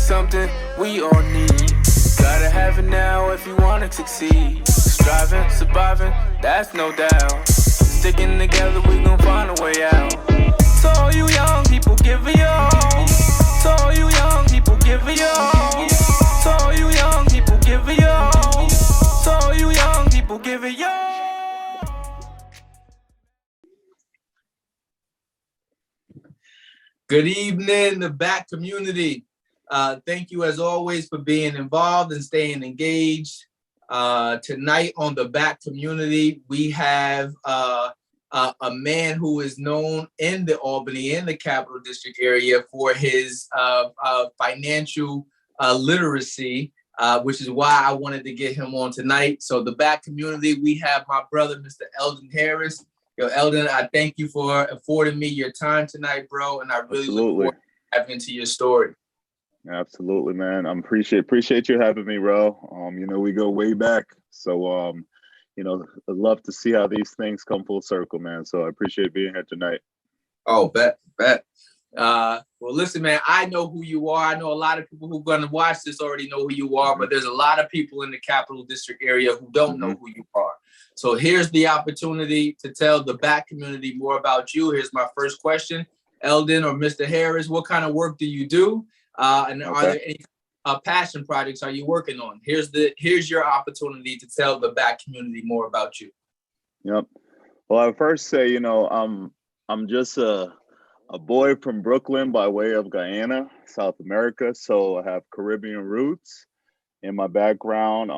something we all need. Gotta have it now if you wanna succeed. Striving, surviving, that's no doubt. Sticking together, we gon' find a way out. So all you young people, give it your all. So all you young people, give it your all. So all you young people, give it your all. So all you young people, give it your all. Good evening, the BAC community. Thank you as always for being involved and staying engaged. Tonight on the BAC community, we have a man who is known in the Albany, in the Capital District area for his financial literacy, which is why I wanted to get him on tonight. So the BAC community, we have my brother, Mr. Eldon Harris. Yo, Eldon, I thank you for affording me your time tonight, bro, and I really look forward to diving into your story. Absolutely, man. I appreciate you having me, bro. We go way back, so I'd love to see how these things come full circle, man. So I appreciate being here tonight. Oh, bet. Well, listen, man, I know who you are. I know a lot of people who are going to watch this already know who you are, but there's a lot of people in the Capital District area who don't know who you are. So here's the opportunity to tell the BAC community more about you. Here's my first question. Eldon or Mr. Harris, what kind of work do you do? And are there any passion projects are you working on? Here's your opportunity to tell the BAC community more about you. Yep. Well, I would first say, I'm just a boy from Brooklyn by way of Guyana, South America. So I have Caribbean roots in my background.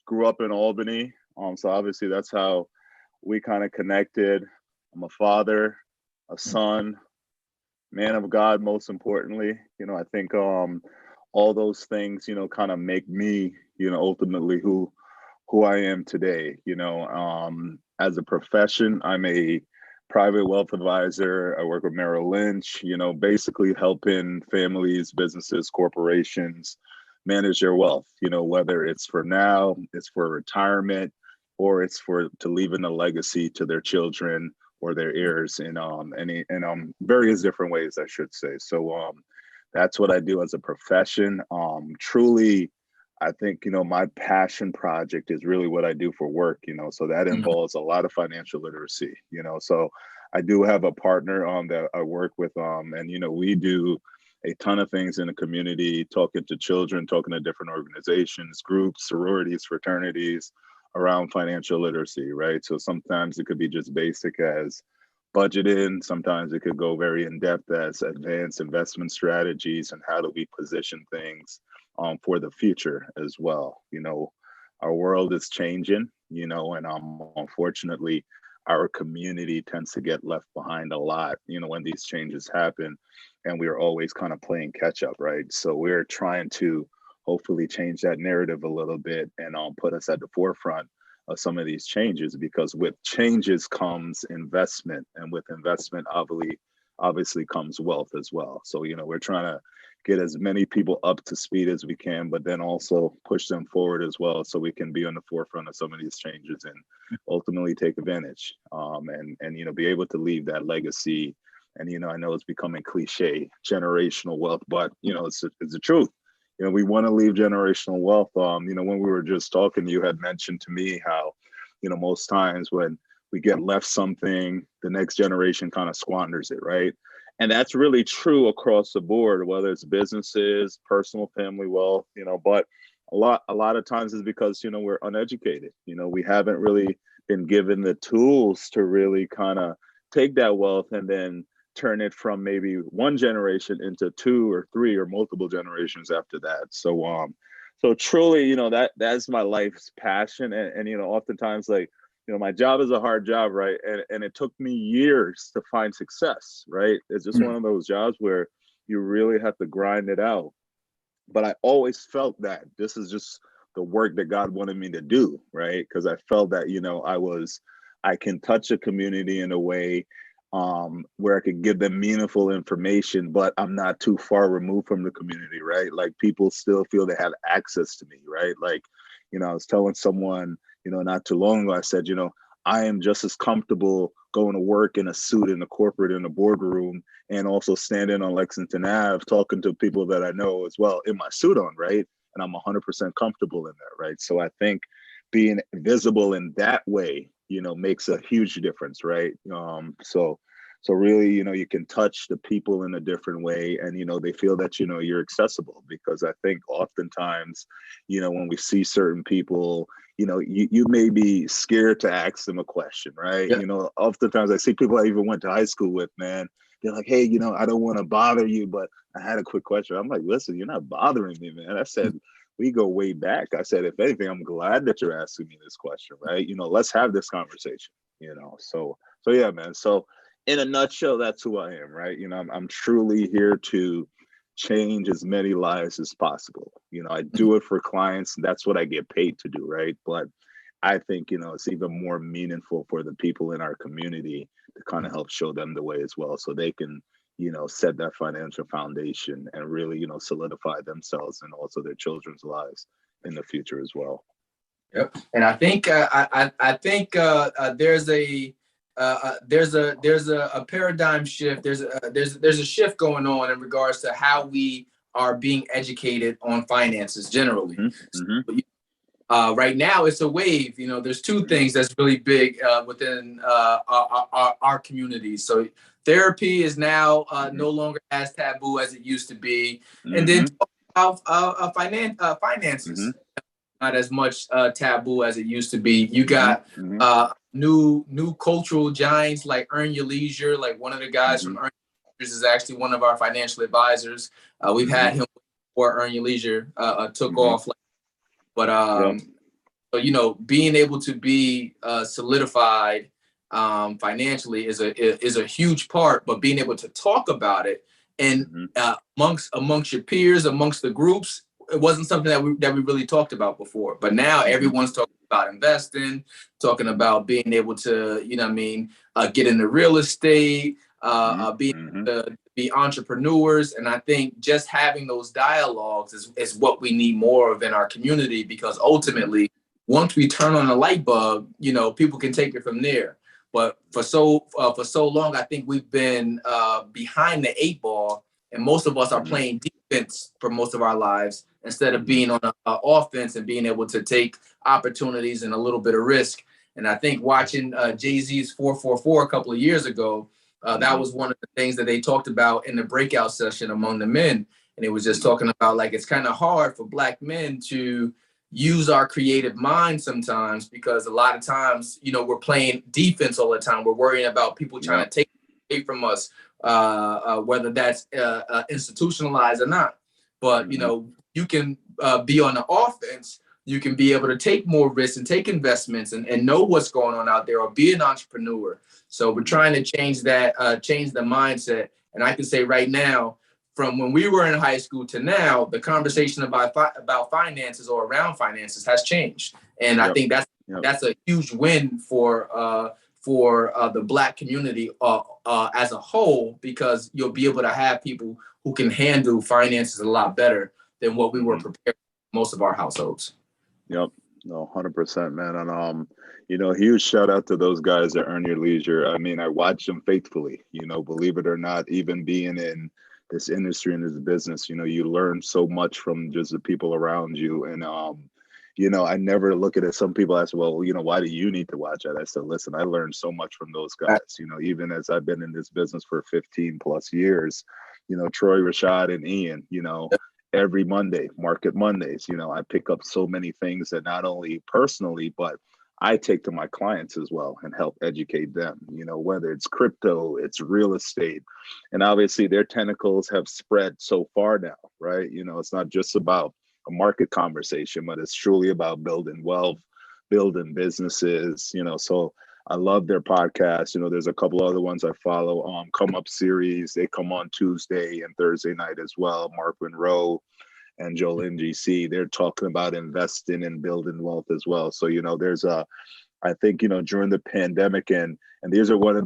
Grew up in Albany. So obviously that's how we kind of connected. I'm a father, a son, man of God, most importantly. I think all those things, kind of make me, ultimately who I am today. As a profession, I'm a private wealth advisor. I work with Merrill Lynch, basically helping families, businesses, corporations manage their wealth, whether it's for now, it's for retirement, or it's to leaving a legacy to their children or their heirs in various different ways, I should say. So that's what I do as a profession. Truly, I think, my passion project is really what I do for work, so that involves a lot of financial literacy, so I do have a partner that I work with, and, we do a ton of things in the community, talking to children, talking to different organizations, groups, sororities, fraternities around financial literacy, right? So sometimes it could be just basic as budgeting. Sometimes it could go very in depth as advanced investment strategies and how do we position things for the future as well. Our world is changing, and unfortunately, our community tends to get left behind a lot, when these changes happen, and we're always kind of playing catch up, right? So we're trying to hopefully change that narrative a little bit and put us at the forefront of some of these changes, because with changes comes investment, and with investment obviously comes wealth as well. So, we're trying to get as many people up to speed as we can, but then also push them forward as well, so we can be on the forefront of some of these changes and ultimately take advantage, and be able to leave that legacy. And I know it's becoming cliche, generational wealth, but it's the truth. We want to leave generational wealth. When we were just talking, you had mentioned to me how, most times when we get left something, the next generation kind of squanders it, right? And that's really true across the board, whether it's businesses, personal family wealth, but a lot of times is because, we're uneducated. We haven't really been given the tools to really kind of take that wealth and then turn it from maybe one generation into two or three or multiple generations after that. So truly, that's my life's passion. And oftentimes, like, my job is a hard job, right? And it took me years to find success, right? It's just one of those jobs where you really have to grind it out. But I always felt that this is just the work that God wanted me to do, right? Because I felt that, I can touch a community in a way where I could give them meaningful information, but I'm not too far removed from the community, right? Like, people still feel they have access to me, right? Like, I was telling someone, not too long ago, I said, I am just as comfortable going to work in a suit in a corporate in a boardroom, and also standing on Lexington Ave talking to people that I know as well in my suit on, right? And I'm 100% comfortable in there, right? So I think being visible in that way, makes a huge difference, right? So really, you can touch the people in a different way, and they feel that you're accessible, because I think oftentimes, when we see certain people, you may be scared to ask them a question, right? Yeah. Oftentimes I see people I even went to high school with, man. They're like, hey, I don't want to bother you, but I had a quick question. I'm like, listen, you're not bothering me, man. I said, we go way back. I said, if anything, I'm glad that you're asking me this question, right? Let's have this conversation, so yeah, man. So in a nutshell, that's who I am, right? I'm truly here to change as many lives as possible. I do it for clients, and that's what I get paid to do, right? But I think, it's even more meaningful for the people in our community to kind of help show them the way as well, so they can, set that financial foundation and really, solidify themselves and also their children's lives in the future as well. Yep. And I think I think there's a paradigm shift. There's a shift going on in regards to how we are being educated on finances generally. Mm-hmm. Right now, it's a wave. There's two things that's really big within our community. So therapy is now no longer as taboo as it used to be, and then talk about finances. Mm-hmm. Not as much taboo as it used to be. You got new cultural giants like Earn Your Leisure. Like one of the guys from Earn Your Leisure is actually one of our financial advisors. We've had him before Earn Your Leisure took off. But so, being able to be solidified financially is a huge part. But being able to talk about it and amongst your peers, amongst the groups, it wasn't something that we really talked about before. But now everyone's talking about investing, talking about being able to, get into real estate, being able to be entrepreneurs. And I think just having those dialogues is what we need more of in our community, because ultimately, once we turn on the light bulb, people can take it from there. But for so long, I think we've been behind the 8 ball, and most of us are playing defense for most of our lives instead of being on an offense and being able to take opportunities and a little bit of risk. And I think watching Jay-Z's 444 a couple of years ago, that was one of the things that they talked about in the breakout session among the men. And it was just talking about, like, it's kind of hard for Black men to use our creative mind sometimes, because a lot of times, we're playing defense all the time. We're worrying about people trying to take away from us, whether that's institutionalized or not. But, you can be on the offense. You can be able to take more risks and take investments and know what's going on out there, or be an entrepreneur. So we're trying to change that, change the mindset. And I can say right now, from when we were in high school to now, the conversation about finances or around finances has changed. And I think that's a huge win for the Black community as a whole, because you'll be able to have people who can handle finances a lot better than what we were prepared for most of our households. Yep. No, 100%, man. And, huge shout out to those guys that Earn Your Leisure. I mean, I watch them faithfully, believe it or not, even being in this industry and this business, you learn so much from just the people around you. And, I never look at it. Some people ask, well, why do you need to watch it? I said, listen, I learned so much from those guys, even as I've been in this business for 15 plus years, Troy, Rashad, and Ian, every Monday, Market Mondays, I pick up so many things that not only personally, but I take to my clients as well and help educate them, whether it's crypto, it's real estate. And obviously their tentacles have spread so far now, right? It's not just about a market conversation, but it's truly about building wealth, building businesses, so I love their podcast. There's a couple other ones I follow, Come Up series. They come on Tuesday and Thursday night as well. Mark Monroe and Joel NGC, they're talking about investing and building wealth as well. So, there's I think, during the pandemic, and this is one of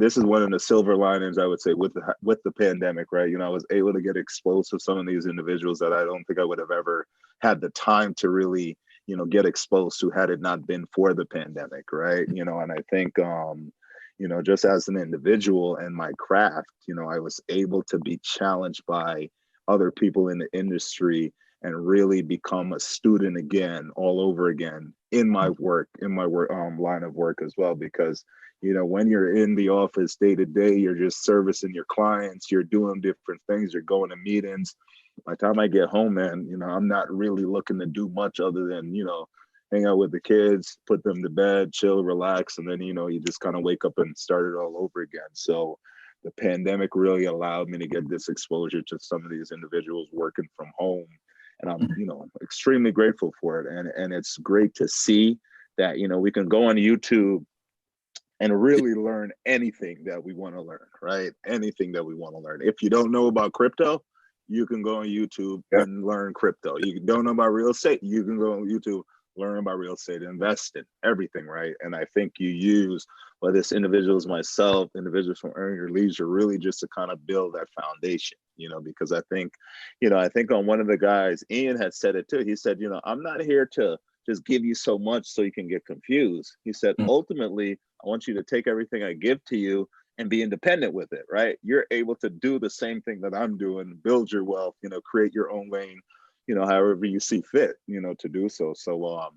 the silver linings, I would say, with the pandemic, right? I was able to get exposed to some of these individuals that I don't think I would have ever had the time to really, get exposed to had it not been for the pandemic, right? And I think, just as an individual and my craft, I was able to be challenged by other people in the industry and really become a student again, all over again in my work, line of work as well. Because, when you're in the office day to day, you're just servicing your clients, you're doing different things, you're going to meetings. By the time I get home, man, I'm not really looking to do much other than, hang out with the kids, put them to bed, chill, relax, and then, you just kind of wake up and start it all over again. So the pandemic really allowed me to get this exposure to some of these individuals working from home. And I'm, extremely grateful for it. And it's great to see that, we can go on YouTube and really learn anything that we want to learn, right? Anything that we want to learn. If you don't know about crypto, you can go on YouTube and learn crypto. You don't know about real estate, you can go on YouTube, learn about real estate, invest in everything, right? And I think you use, whether it's individuals, myself, individuals from Earn Your Leisure, really just to kind of build that foundation, because I think on one of the guys, Ian had said it too. He said, I'm not here to just give you so much so you can get confused. He said, ultimately, I want you to take everything I give to you and be independent with it, right? You're able to do the same thing that I'm doing, build your wealth, create your own lane, however you see fit, to do so. So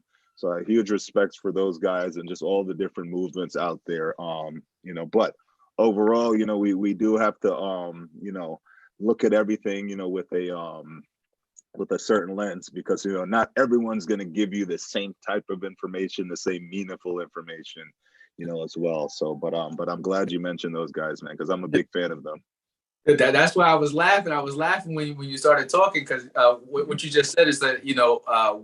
huge respects for those guys and just all the different movements out there. But overall, we do have to, look at everything, with a certain lens, because, not everyone's going to give you the same type of information, the same meaningful information, as well. So, but I'm glad you mentioned those guys, man, because I'm a big fan of them. That's why I was laughing. I was laughing when you started talking, because what you just said is that,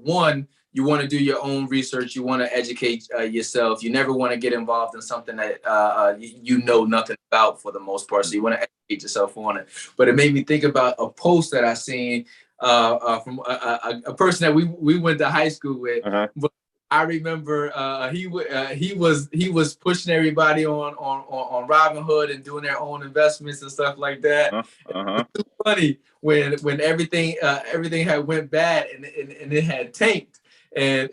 one, you want to do your own research. You want to educate yourself. You never want to get involved in something that you know nothing about for the most part. So you want to educate yourself on it. But it made me think about a post that I seen from a person that we went to high school with. But I remember he was pushing everybody on Robinhood and doing their own investments and stuff like that. It was too funny when everything had went bad and it had tanked. And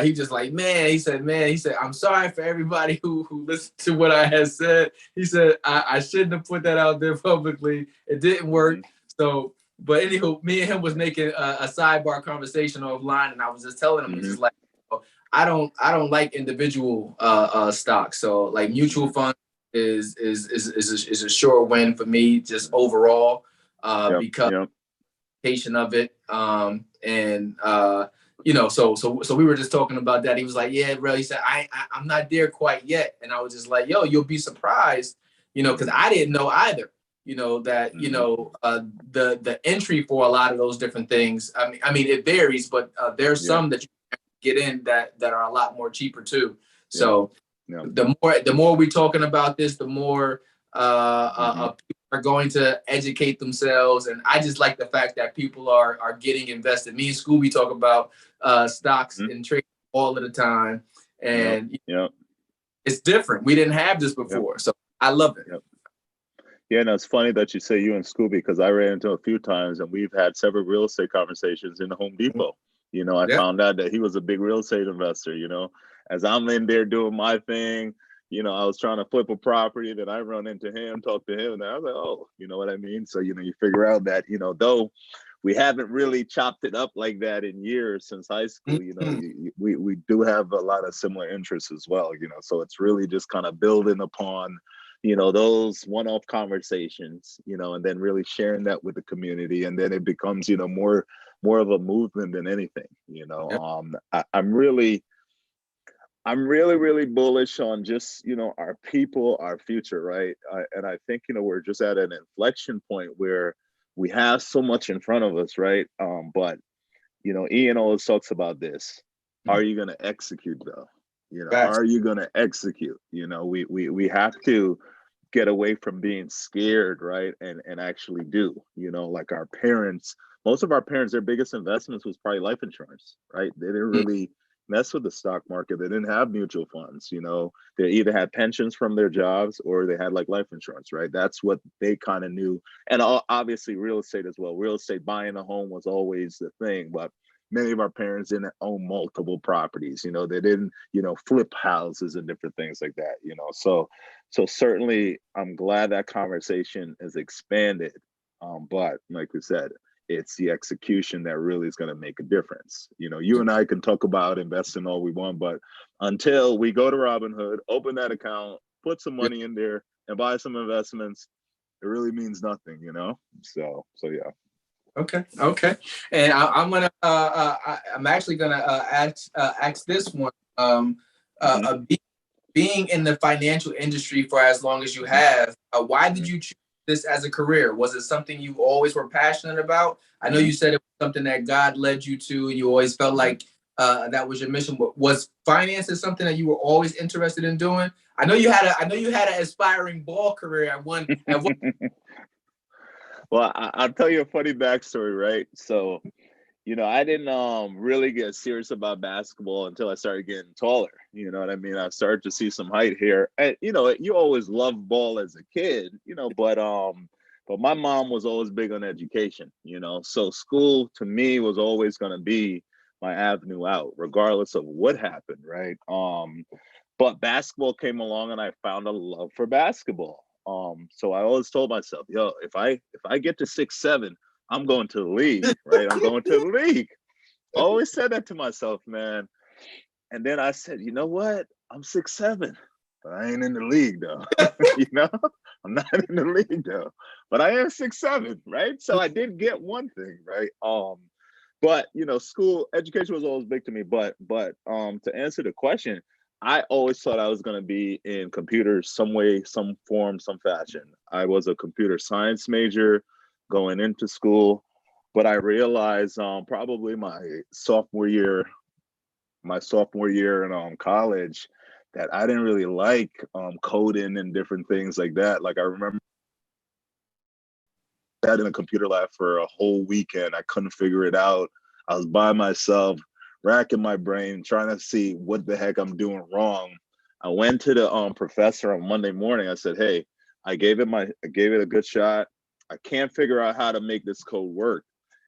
he just like, he said, I'm sorry for everybody who listened to what I had said. He said, I shouldn't have put that out there publicly. It didn't work. So, but anywho, me and him was making a sidebar conversation offline, and I was just telling him, just like, I don't like individual stocks. So like mutual funds is a sure win for me, just overall, because of it. So we were just talking about that. He was like, yeah, bro. He said, I'm not there quite yet. And I was just like, yo, you'll be surprised, because I didn't know either, that, the entry for a lot of those different things. I mean, it varies, but there's some that you get in that are a lot more cheaper too. So the more we're talking about this, the more people are going to educate themselves. And I just like the fact that people are getting invested. Me and Scooby talk about stocks and trading all of the time. And it's different. We didn't have this before. So I love it. Yeah, no, it's funny that you say you and Scooby, because I ran into a few times and we've had several real estate conversations in the Home Depot. I found out that he was a big real estate investor, as I'm in there doing my thing, I was trying to flip a property, then I run into him, talk to him, and I was like, oh, you know what I mean? So, you figure out that, though we haven't really chopped it up like that in years since high school, we do have a lot of similar interests as well, so it's really just kind of building upon, those one-off conversations, and then really sharing that with the community. And then it becomes, more of a movement than anything, I'm really bullish on just, our people, our future, right? And I think, we're just at an inflection point where we have so much in front of us, right? But, Ian always talks about this. Are you going to execute though? Are you going to execute? We have to get away from being scared, right? And actually do, like our parents, most of our parents, their biggest investments was probably life insurance, right? They didn't really mess with the stock market. They didn't have mutual funds, they either had pensions from their jobs or they had like life insurance, right? That's what they kind of knew. And obviously real estate as well. Real estate, buying a home was always the thing, but many of our parents didn't own multiple properties. They didn't, flip houses and different things like that. So certainly, I'm glad that conversation is expanded. But like we said, it's the execution that really is going to make a difference. You and I can talk about investing all we want, but until we go to Robinhood, open that account, put some money in there, and buy some investments, it really means nothing. So yeah. Okay. And I'm actually gonna ask this one. Being in the financial industry for as long as you have, why did you choose this as a career? Was it something you always were passionate about? I know you said it was something that God led you to, and you always felt like that was your mission. But was finances something that you were always interested in doing? I know you had an aspiring ball career at one. Well, I'll tell you a funny backstory, right? So, I didn't really get serious about basketball until I started getting taller. You know what I mean? I started to see some height here. And you always loved ball as a kid, but my mom was always big on education, so school to me was always going to be my avenue out, regardless of what happened, right? But basketball came along and I found a love for basketball. So I always told myself, yo, if I get to 6'7", I'm going to the league, right? I'm going to the league. Always said that to myself, man. And then I said, you know what? I'm 6'7", but I ain't in the league though. I'm not in the league though, but I am 6'7", right? So I did get one thing, right? But school education was always big to me. But to answer the question, I always thought I was going to be in computers some way, some form, some fashion. I was a computer science major going into school, but I realized probably my sophomore year in college that I didn't really like coding and different things like that. Like I remember that in a computer lab for a whole weekend. I couldn't figure it out. I was by myself, racking my brain, trying to see what the heck I'm doing wrong. I went to the professor on Monday morning. I said, hey, I gave it a good shot. I can't figure out how to make this code work.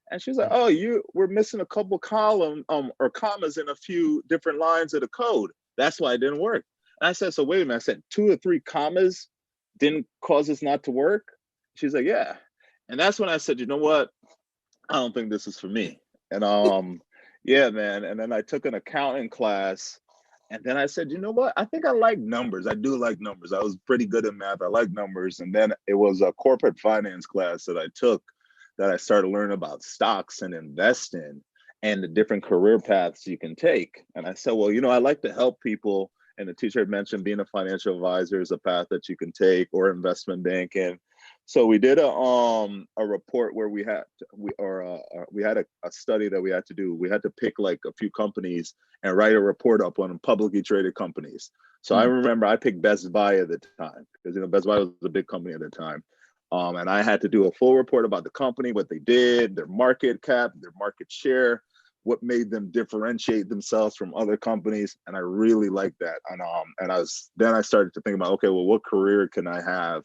And she's like, oh, we're missing a couple column or commas in a few different lines of the code. That's why it didn't work. And I said, so wait a minute. I said 2 or 3 commas didn't cause this not to work. She's like, yeah. And that's when I said, you know what? I don't think this is for me. And yeah, man. And then I took an accounting class. And then I said, you know what? I think I like numbers. I do like numbers. I was pretty good at math. I like numbers. And then it was a corporate finance class that I took that I started learning about stocks and investing and the different career paths you can take. And I said, well, I like to help people. And the teacher had mentioned being a financial advisor is a path that you can take, or investment banking. So we did a report where we had a study that we had to do. We had to pick like a few companies and write a report up on publicly traded companies. So I remember I picked Best Buy at the time because Best Buy was a big company at the time. And I had to do a full report about the company, what they did, their market cap, their market share, what made them differentiate themselves from other companies. And I really liked that. And I started to think about, okay, well, what career can I have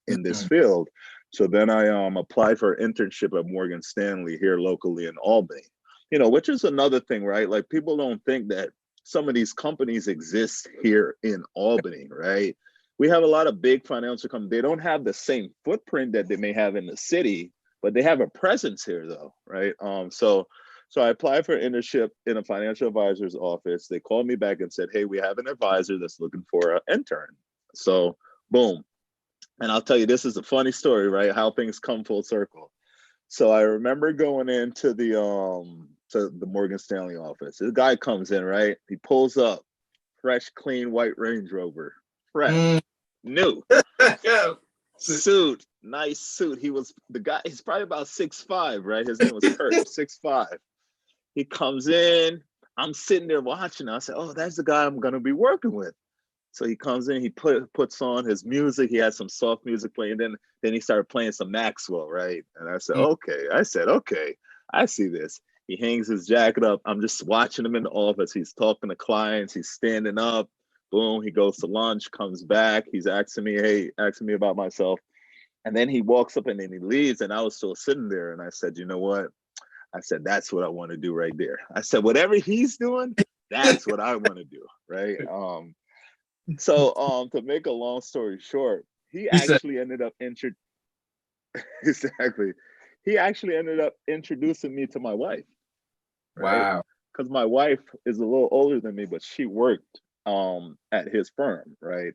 in this field? So then I applied for an internship at Morgan Stanley here locally in Albany, which is another thing, right? Like people don't think that some of these companies exist here in Albany, right? We have a lot of big financial companies. They don't have the same footprint that they may have in the city, but they have a presence here though, right? So I applied for an internship in a financial advisor's office. They called me back and said, hey, we have an advisor that's looking for an intern. So boom. And I'll tell you, this is a funny story, right? How things come full circle. So I remember going into the Morgan Stanley office. This guy comes in, right? He pulls up, fresh, clean white Range Rover, fresh, new suit, nice suit. He's probably about 6'5", right? His name was Kurt, 6'5". He comes in, I'm sitting there watching. I said, oh, that's the guy I'm going to be working with. So he comes in, he puts on his music. He had some soft music playing. Then he started playing some Maxwell, right? And I said, okay. I see this. He hangs his jacket up. I'm just watching him in the office. He's talking to clients. He's standing up. Boom. He goes to lunch, comes back. He's asking me about myself. And then he walks up and then he leaves. And I was still sitting there. And I said, you know what? I said, that's what I want to do right there. I said, whatever he's doing, that's what I want to do, right? So to make a long story short, he He said, actually ended up exactly. He actually ended up introducing me to my wife, right? wow. Because my wife is a little older than me, but she worked at his firm, right?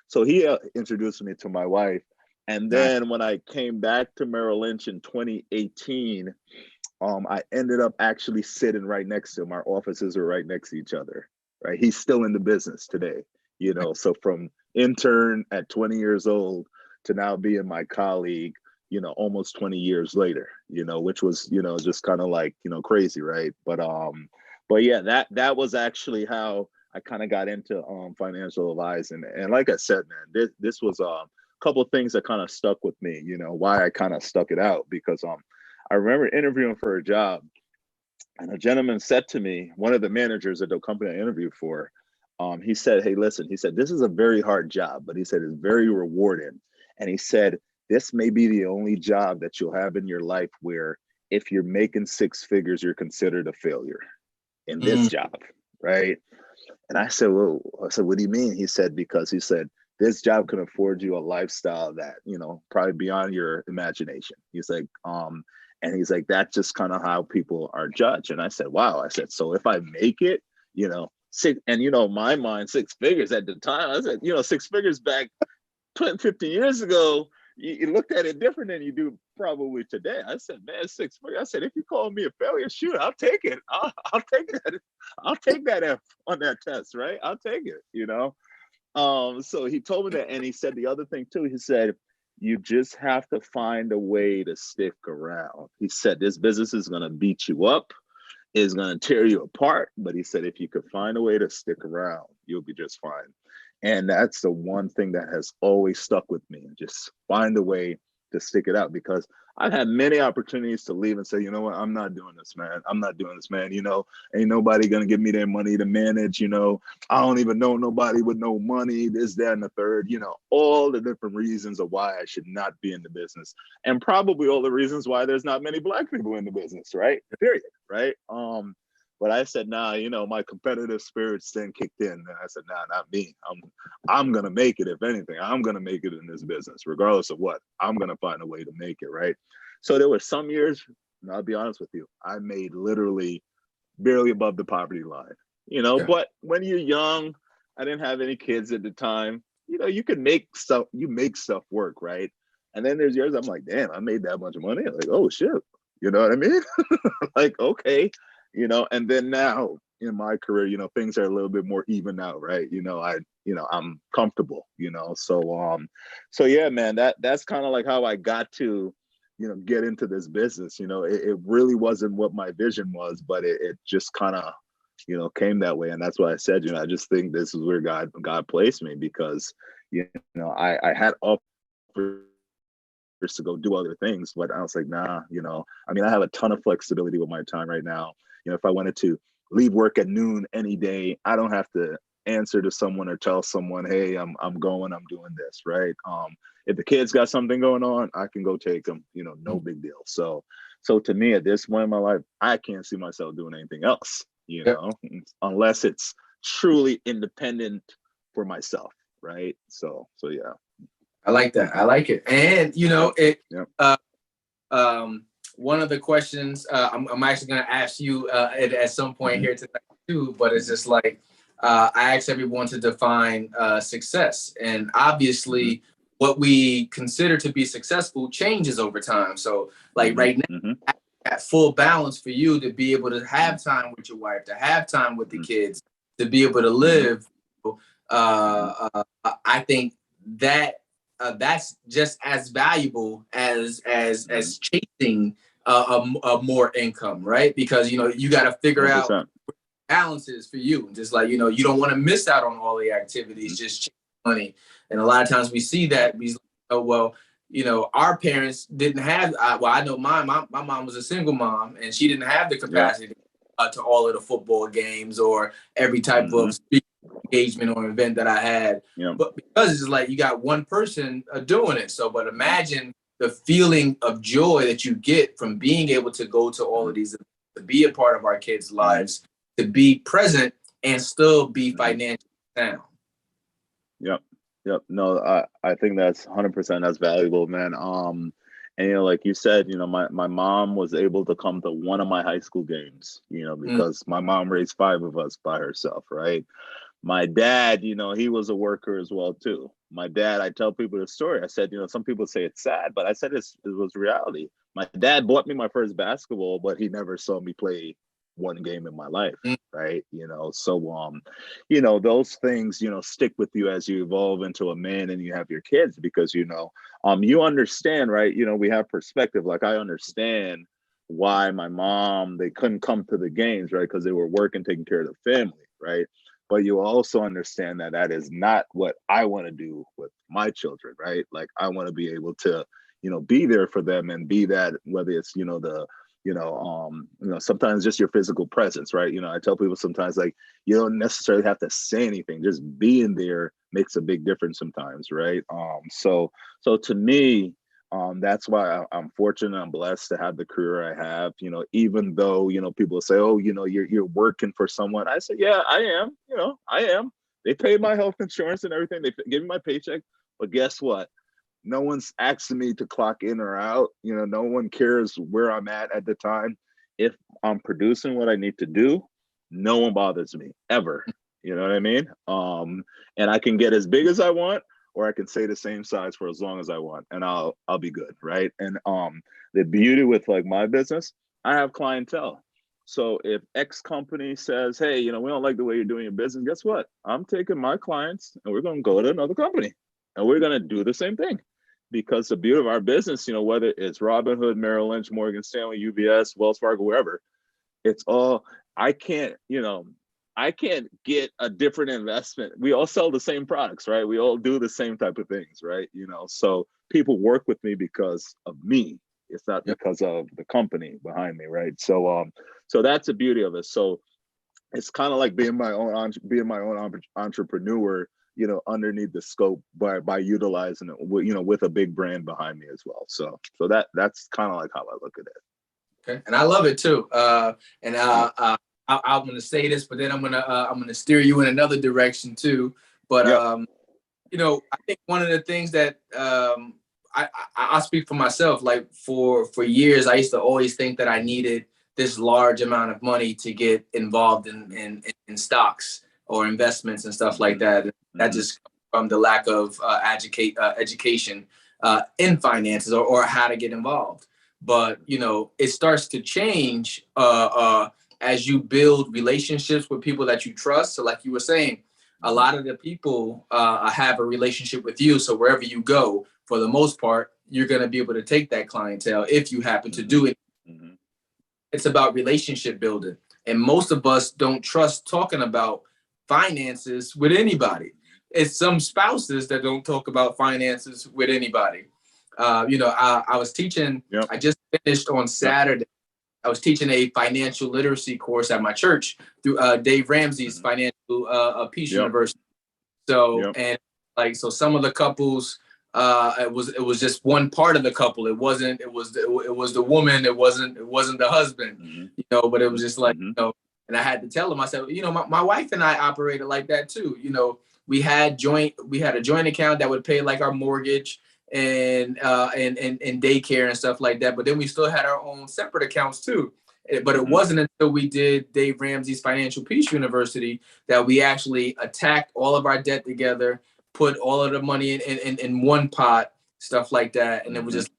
So he introduced me to my wife. And Nice. then when I came back to Merrill Lynch in 2018, I ended up actually sitting right next to him. Our offices are right next to each other, right? He's still in the business today, you know. So from intern at 20 years old to now being my colleague, you know, almost 20 years later, you know, which was, you know, just kind of like, you know, crazy, right? But yeah, that was actually how I kind of got into financial advising. And like I said, man, this was a couple of things that kind of stuck with me, you know, why I kind of stuck it out, because I remember interviewing for a job, and a gentleman said to me, one of the managers at the company I interviewed for, he said, hey, listen, he said, this is a very hard job, but he said, it's very rewarding. And he said, this may be the only job that you'll have in your life where if you're making six figures, you're considered a failure in this job, right? And I said, well, what do you mean? He said, because he said, this job can afford you a lifestyle that, you know, probably beyond your imagination. He's like, and he's like, that's just kind of how people are judged. And I said, wow. I said, so if I make it, you know, and you know, my mind, six figures at the time, I said, you know, six figures back 20, 50 years ago, you looked at it different than you do probably today. I said, man, six figures. I said, if you call me a failure, shoot, I'll take it. I'll take that. I'll take that F on that test, right? I'll take it, you know? So he told me that, and he said the other thing too. He said, you just have to find a way to stick around. He said, this business is going to beat you up, is going to tear you apart. But he said, if you could find a way to stick around, you'll be just fine. And that's the one thing that has always stuck with me. Just find a way to stick it out, because I've had many opportunities to leave and say, you know what, I'm not doing this, man. I'm not doing this, man. You know, ain't nobody going to give me their money to manage. You know, I don't even know nobody with no money, this, that, and the third, you know, all the different reasons of why I should not be in the business. And probably all the reasons why there's not many Black people in the business, right? Period, right? But I said, nah, you know, my competitive spirits then kicked in. And I said, nah, not me. I'm gonna make it. If anything, I'm gonna make it in this business, regardless of what. I'm gonna find a way to make it, right? So there were some years, and I'll be honest with you, I made literally barely above the poverty line. You know, but when you're young, I didn't have any kids at the time. You know, you can make stuff, you make stuff work, right? And then there's years I'm like, damn, I made that much money. Like, oh shit. You know what I mean? Like, okay. You know, and then now in my career, you know, things are a little bit more even out, right? You know, I'm comfortable, you know. So yeah, man, that's kind of like how I got to, you know, get into this business. You know, it really wasn't what my vision was, but it just kind of, you know, came that way. And that's why I said, you know, I just think this is where God placed me, because, you know, I had offers to go do other things, but I was like, nah, you know, I mean, I have a ton of flexibility with my time right now. You know, if I wanted to leave work at noon any day, I don't have to answer to someone or tell someone, hey, I'm doing this, right? If the kids got something going on, I can go take them, you know, no big deal. So to me at this point in my life, I can't see myself doing anything else, you know, unless it's truly independent for myself, right? So yeah. I like that. I like it. And, you know, one of the questions I'm actually going to ask you at some point here tonight too, but it's just like, I ask everyone to define success. And obviously what we consider to be successful changes over time. So like right now, at full balance for you to be able to have time with your wife, to have time with the kids, to be able to live, I think that that's just as valuable as chasing a more income, right? Because, you know, you got to figure 100%. out balances for you. Just like, you know, you don't want to miss out on all the activities, just chase money. And a lot of times we see that, we oh, well, you know, our parents didn't have, well, I know my mom was a single mom, and she didn't have the capacity to all of the football games or every type of speaking engagement or event that I had. But because it's like you got one person doing it. So, but imagine the feeling of joy that you get from being able to go to all of these, to be a part of our kids' lives, to be present and still be financially sound. Yep. Yep. No, I think that's 100%. That's valuable, man. And, you know, like you said, you know, my mom was able to come to one of my high school games, you know, because my mom raised 5 of us by herself, right? My dad, you know, he was a worker as well too. My dad, I tell people the story. I said, you know, some people say it's sad, but I said it was reality. My dad bought me my first basketball, but he never saw me play one game in my life, right? You know, so you know, those things, you know, stick with you as you evolve into a man and you have your kids, because, you know, you understand, right? You know, we have perspective. Like, I understand why my mom, they couldn't come to the games, right? Because they were working, taking care of the family, right? But you also understand that that is not what I want to do with my children, right? Like, I want to be able to, you know, be there for them and be that, whether it's, you know, sometimes just your physical presence, right? You know, I tell people sometimes, like, you don't necessarily have to say anything, just being there makes a big difference sometimes, right? So to me, that's why I'm fortunate, I'm blessed to have the career I have, you know, even though, you know, people say, oh, you know, you're working for someone. I say, yeah, I am, you know, I am. They pay my health insurance and everything. They give me my paycheck. But guess what? No one's asking me to clock in or out. You know, no one cares where I'm at the time. If I'm producing what I need to do, no one bothers me ever. You know what I mean? And I can get as big as I want, or I can stay the same size for as long as I want, and I'll be good, right? And the beauty with, like, my business, I have clientele. So if X company says, hey, you know, we don't like the way you're doing your business, guess what? I'm taking my clients and we're going to go to another company and we're going to do the same thing. Because the beauty of our business, you know, whether it's Robinhood, Merrill Lynch, Morgan Stanley, UBS, Wells Fargo, wherever, it's all, I can't get a different investment. We all sell the same products, right? We all do the same type of things, right? You know, so people work with me because of me. It's not because of the company behind me, right? So that's the beauty of it. So it's kind of like being my own entrepreneur, you know, underneath the scope by utilizing it, you know, with a big brand behind me as well. So that's kind of like how I look at it. Okay, and I love it too. I'm going to say this, but then I'm going to steer you in another direction too. But you know, I think one of the things that I speak for myself. Like, for years, I used to always think that I needed this large amount of money to get involved in stocks or investments and stuff like that. That just comes from the lack of education in finances or how to get involved. But, you know, it starts to change as you build relationships with people that you trust. So like you were saying, a lot of the people have a relationship with you. So wherever you go, for the most part, you're going to be able to take that clientele if you happen to do it. It's about relationship building. And most of us don't trust talking about finances with anybody. It's some spouses that don't talk about finances with anybody. You know, I was teaching, I just finished on Saturday. I was teaching a financial literacy course at my church through Dave Ramsey's Financial Peace University. So, and like, so some of the couples, it was just one part of the couple. It was the woman. It wasn't the husband, you know, but it was just like, you know, and I had to tell him, I said, you know, my wife and I operated like that too. You know, we had a joint account that would pay like our mortgage and daycare and stuff like that. But then we still had our own separate accounts too. But it wasn't until we did Dave Ramsey's Financial Peace University that we actually attacked all of our debt together, put all of the money in one pot, stuff like that. And then we just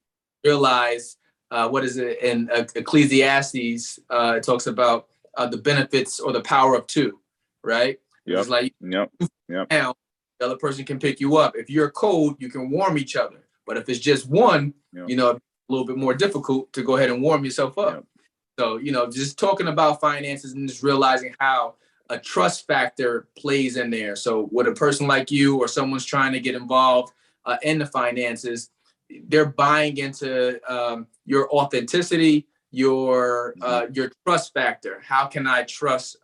realize, what is it in Ecclesiastes? It talks about the benefits or the power of two, right? It's like, now, the other person can pick you up. If you're cold, you can warm each other. But if it's just one, you know, a little bit more difficult to go ahead and warm yourself up. So, you know, just talking about finances and just realizing how a trust factor plays in there. So with a person like you or someone's trying to get involved in the finances, they're buying into your authenticity, your trust factor. How can I trust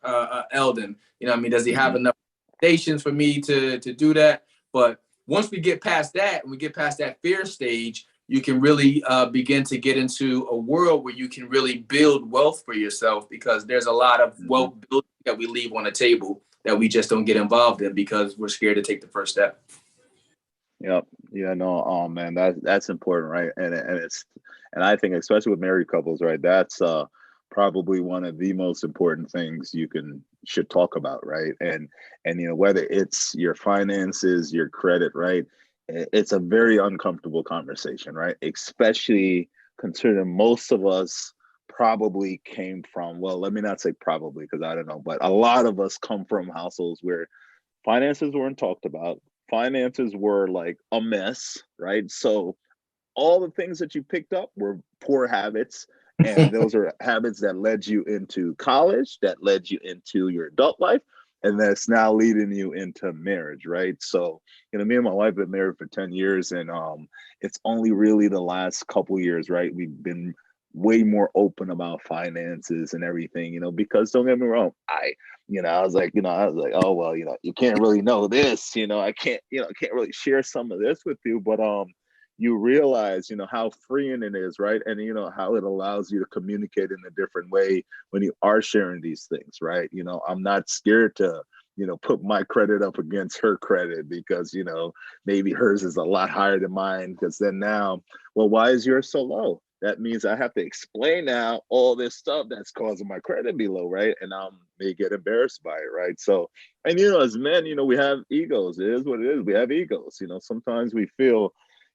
Eldon? You know what I mean? Does he have enough foundations for me to do that? But once we get past that and we get past that fear stage, you can really begin to get into a world where you can really build wealth for yourself, because there's a lot of wealth building that we leave on the table that we just don't get involved in because we're scared to take the first step. Yep. Yeah, no, man, that's important, right? And I think especially with married couples, right? That's probably one of the most important things you should talk about, right? And whether it's your finances, your credit, right? It's a very uncomfortable conversation, right? Especially considering most of us probably came from, well, let me not say probably because I don't know, but a lot of us come from households where finances weren't talked about. Finances were like a mess, right? So all the things that you picked up were poor habits. And those are habits that led you into college, that led you into your adult life, and that's now leading you into marriage, right? So, me and my wife have been married for 10 years, and it's only really the last couple years, right? We've been way more open about finances and everything, because don't get me wrong, I was like, oh, well, you can't really know this, I can't really share some of this with you, but you realize, how freeing it is, right? And, how it allows you to communicate in a different way when you are sharing these things, right? I'm not scared to, put my credit up against her credit because, maybe hers is a lot higher than mine, because then now, well, why is yours so low? That means I have to explain now all this stuff that's causing my credit to be low, right? And I may get embarrassed by it, right? So, and as men, we have egos. It is what it is. We have egos. Sometimes we feel,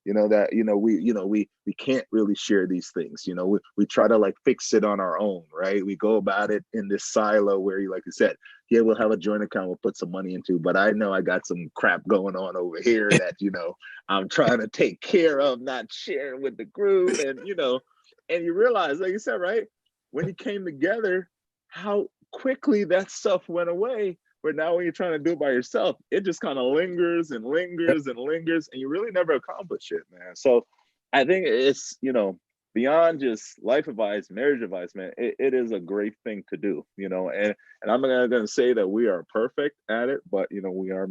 that we can't really share these things. We try to like fix it on our own, right? We go about it in this silo where you, like you said, yeah, we'll have a joint account we'll put some money into, but I know I got some crap going on over here that I'm trying to take care of, not sharing with the group. And and you realize, like you said, right, when you came together, how quickly that stuff went away. But now when you're trying to do it by yourself, it just kind of lingers and lingers and lingers, and you really never accomplish it, man. So I think it's, beyond just life advice, marriage advice, man, it is a great thing to do, and I'm not going to say that we are perfect at it, but, we are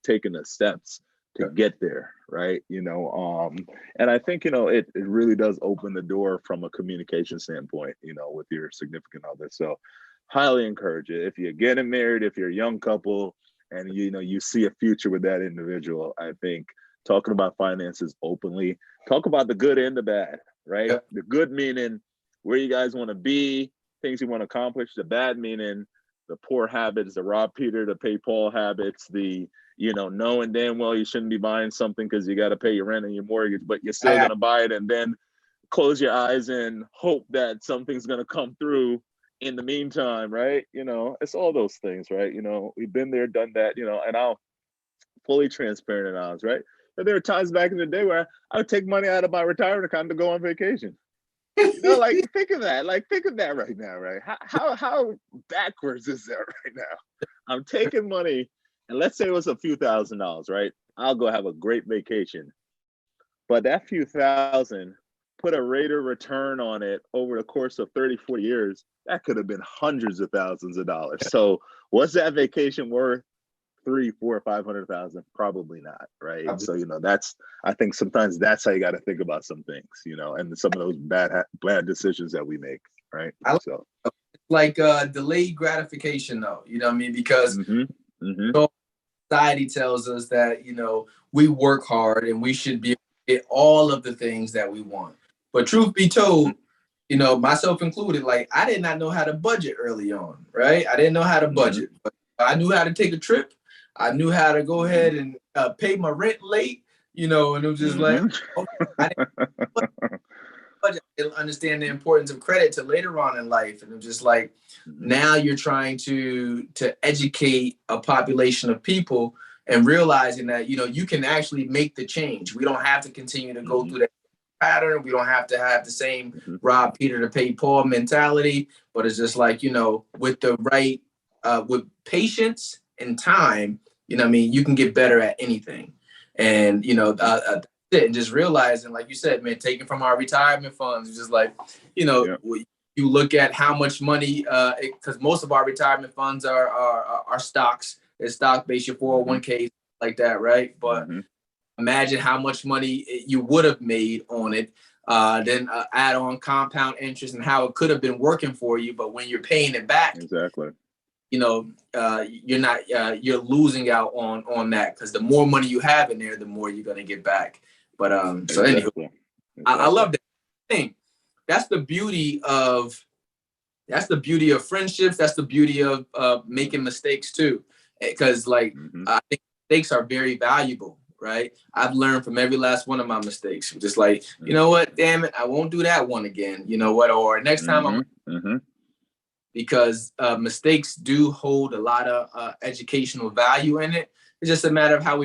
taking the steps to get there, right? And I think, it really does open the door from a communication standpoint, with your significant other. So highly encourage it. If you're getting married, if you're a young couple and you see a future with that individual, I think talking about finances openly, talk about the good and the bad, right? Yep. The good meaning where you guys want to be, things you want to accomplish. The bad meaning the poor habits, the rob Peter to pay Paul habits, the knowing damn well you shouldn't be buying something because you got to pay your rent and your mortgage, but you're still going to buy it and then close your eyes and hope that something's going to come through in the meantime, right? It's all those things, right? We've been there, done that, and I'll fully transparent and honest, right? But there are times back in the day where I would take money out of my retirement account to go on vacation. Like think of that right now, right? How backwards is that right now? I'm taking money, and let's say it was a few $1,000s, right? I'll go have a great vacation. But that few thousand, put a rate of return on it over the course of 30, 40 years, that could have been hundreds of thousands of dollars. So what's that vacation worth? 3, 4, 500,000? Probably not, right? So I think sometimes that's how you got to think about some things, and some of those bad decisions that we make, right? So like delayed gratification, though, what I mean? Because society tells us that we work hard and we should be able to get all of the things that we want. But truth be told, myself included, like I did not know how to budget early on, right? I didn't know how to budget, but I knew how to take a trip. I knew how to go ahead and pay my rent late, and it was just like, I didn't understand the importance of credit till later on in life. And it was just like, now you're trying to educate a population of people and realizing that, you can actually make the change. We don't have to continue to go through that pattern. We don't have to have the same rob Peter to pay Paul mentality, but it's just like, with the right, with patience and time, you can get better at anything. And, and just realizing, like you said, man, taking from our retirement funds, just like, you look at how much money, because most of our retirement funds are stocks. It's stock-based, your 401k, like that, right? But Imagine how much money you would have made on it. Then add on compound interest and how it could have been working for you. But when you're paying it back, Exactly. You're not, you're losing out on that, because the more money you have in there, the more you're going to get back. But so anyway, Exactly. I love that thing. That's the beauty of friendships. That's the beauty of making mistakes too, because like I think mistakes are very valuable. Right? I've learned from every last one of my mistakes. Just like, you know what, damn it, I won't do that one again. You know what? Or next time because mistakes do hold a lot of educational value in it. It's just a matter of how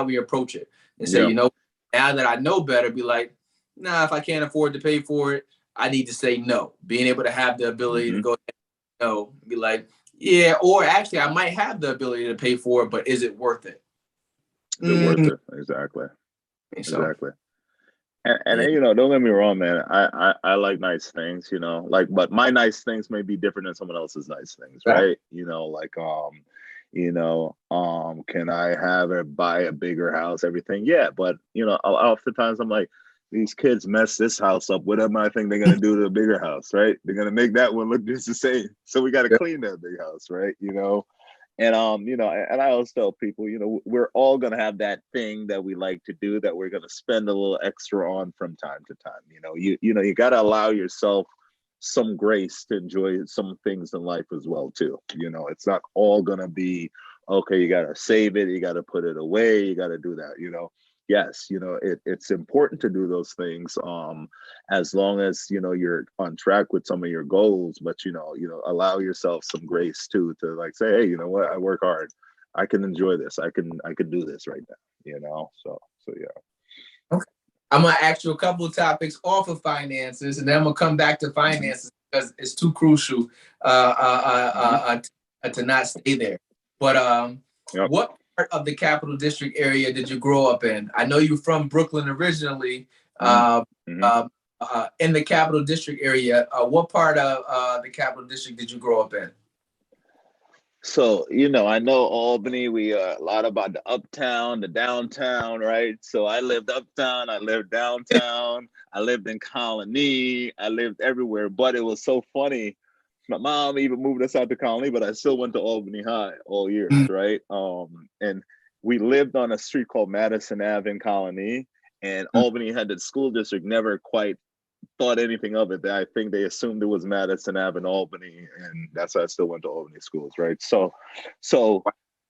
we approach it and say, you know, now that I know better, be like, nah, if I can't afford to pay for it, I need to say no. Being able to have the ability to go ahead and no, be like, yeah, or actually I might have the ability to pay for it, but is it worth it? Is it worth it? Exactly. Exactly. And you know, don't get me wrong, man. I like nice things, you know, like, but my nice things may be different than someone else's nice things, right? You know, like can I buy a bigger house, everything? Yeah, but you know, oftentimes I'm like, these kids mess this house up. What am I think they're gonna do to a bigger house, right? They're gonna make that one look just the same. So we gotta clean that big house, right? You know. And you know, and I always tell people, you know, we're all gonna have that thing that we like to do that we're gonna spend a little extra on from time to time. You know, you gotta allow yourself some grace to enjoy some things in life as well, too. You know, it's not all gonna be okay, you gotta save it, you gotta put it away, you gotta do that, you know. Yes, you know, it's important to do those things as long as you know you're on track with some of your goals, but you know, allow yourself some grace too, to like say, hey, you know what, I work hard, I can enjoy this, I can do this right now, you know. So yeah. Okay. I'm gonna ask you a couple of topics off of finances, and then I'm gonna come back to finances because it's too crucial to not stay there. But what part of the Capital District area did you grow up in? I know you're from Brooklyn originally. In the Capital District area, what part of the Capital District did you grow up in? So, you know, I know Albany, we a lot about the uptown, the downtown, right? So I lived uptown, I lived downtown, I lived in Colony, I lived everywhere, but it was so funny. My mom even moved us out to Colony, but I still went to Albany High all years, right? And we lived on a street called Madison Ave in Colony, and Albany had the school district never quite thought anything of it. I think they assumed it was Madison Ave in Albany, and that's why I still went to Albany schools, right? So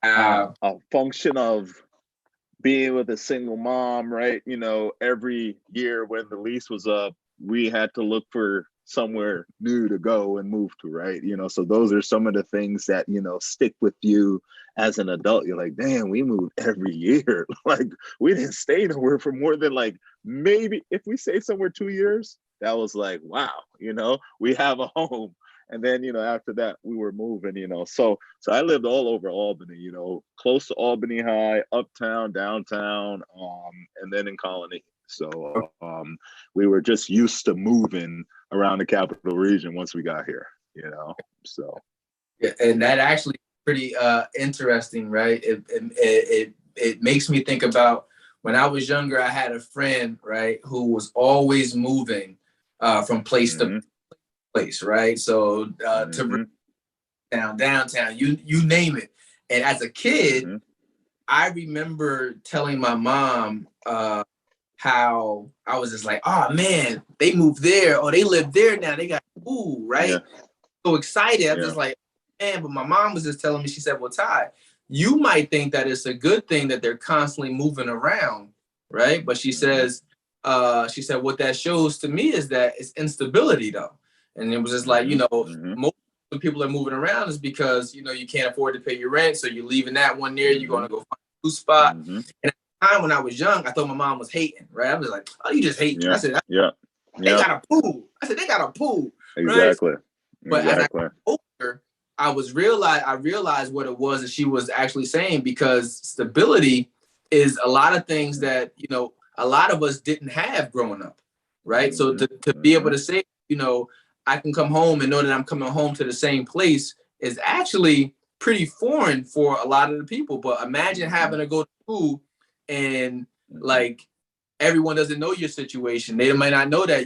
a function of being with a single mom, right? You know, every year when the lease was up, we had to look for somewhere new to go and move to, right? You know, so those are some of the things that, you know, stick with you as an adult. You're like, damn, we moved every year. Like, we didn't stay nowhere for more than like, maybe if we stayed somewhere 2 years, that was like, wow, you know, we have a home. And then, you know, after that, we were moving, you know. So I lived all over Albany, you know, close to Albany High, uptown, downtown, and then in Colony. So we were just used to moving around the capital region once we got here, you know. So yeah, and that actually pretty interesting, right? It makes me think about when I was younger. I had a friend, right, who was always moving from place to place, right? So to downtown, you name it. And as a kid, I remember telling my mom how I was just like, oh man, they moved there, or they live there now, they got food, right? Yeah. So excited. I'm just like, man, but my mom was just telling me, she said, well, Ty, you might think that it's a good thing that they're constantly moving around, right? But she says, she said, what that shows to me is that it's instability though. And it was just like, you know, most of the people are moving around is because, you know, you can't afford to pay your rent. So you're leaving that one there, you're going to go find a new spot. And at the time when I was young, I thought my mom was hating, right? I was like, oh, you just hating. I said, they got a pool. I said, they got a pool. Exactly. Right? But as I got older, I realized what it was that she was actually saying, because stability is a lot of things that, you know, a lot of us didn't have growing up, right? So to be able to say, you know, I can come home and know that I'm coming home to the same place is actually pretty foreign for a lot of the people. But imagine having to go to school and like everyone doesn't know your situation. They might not know that,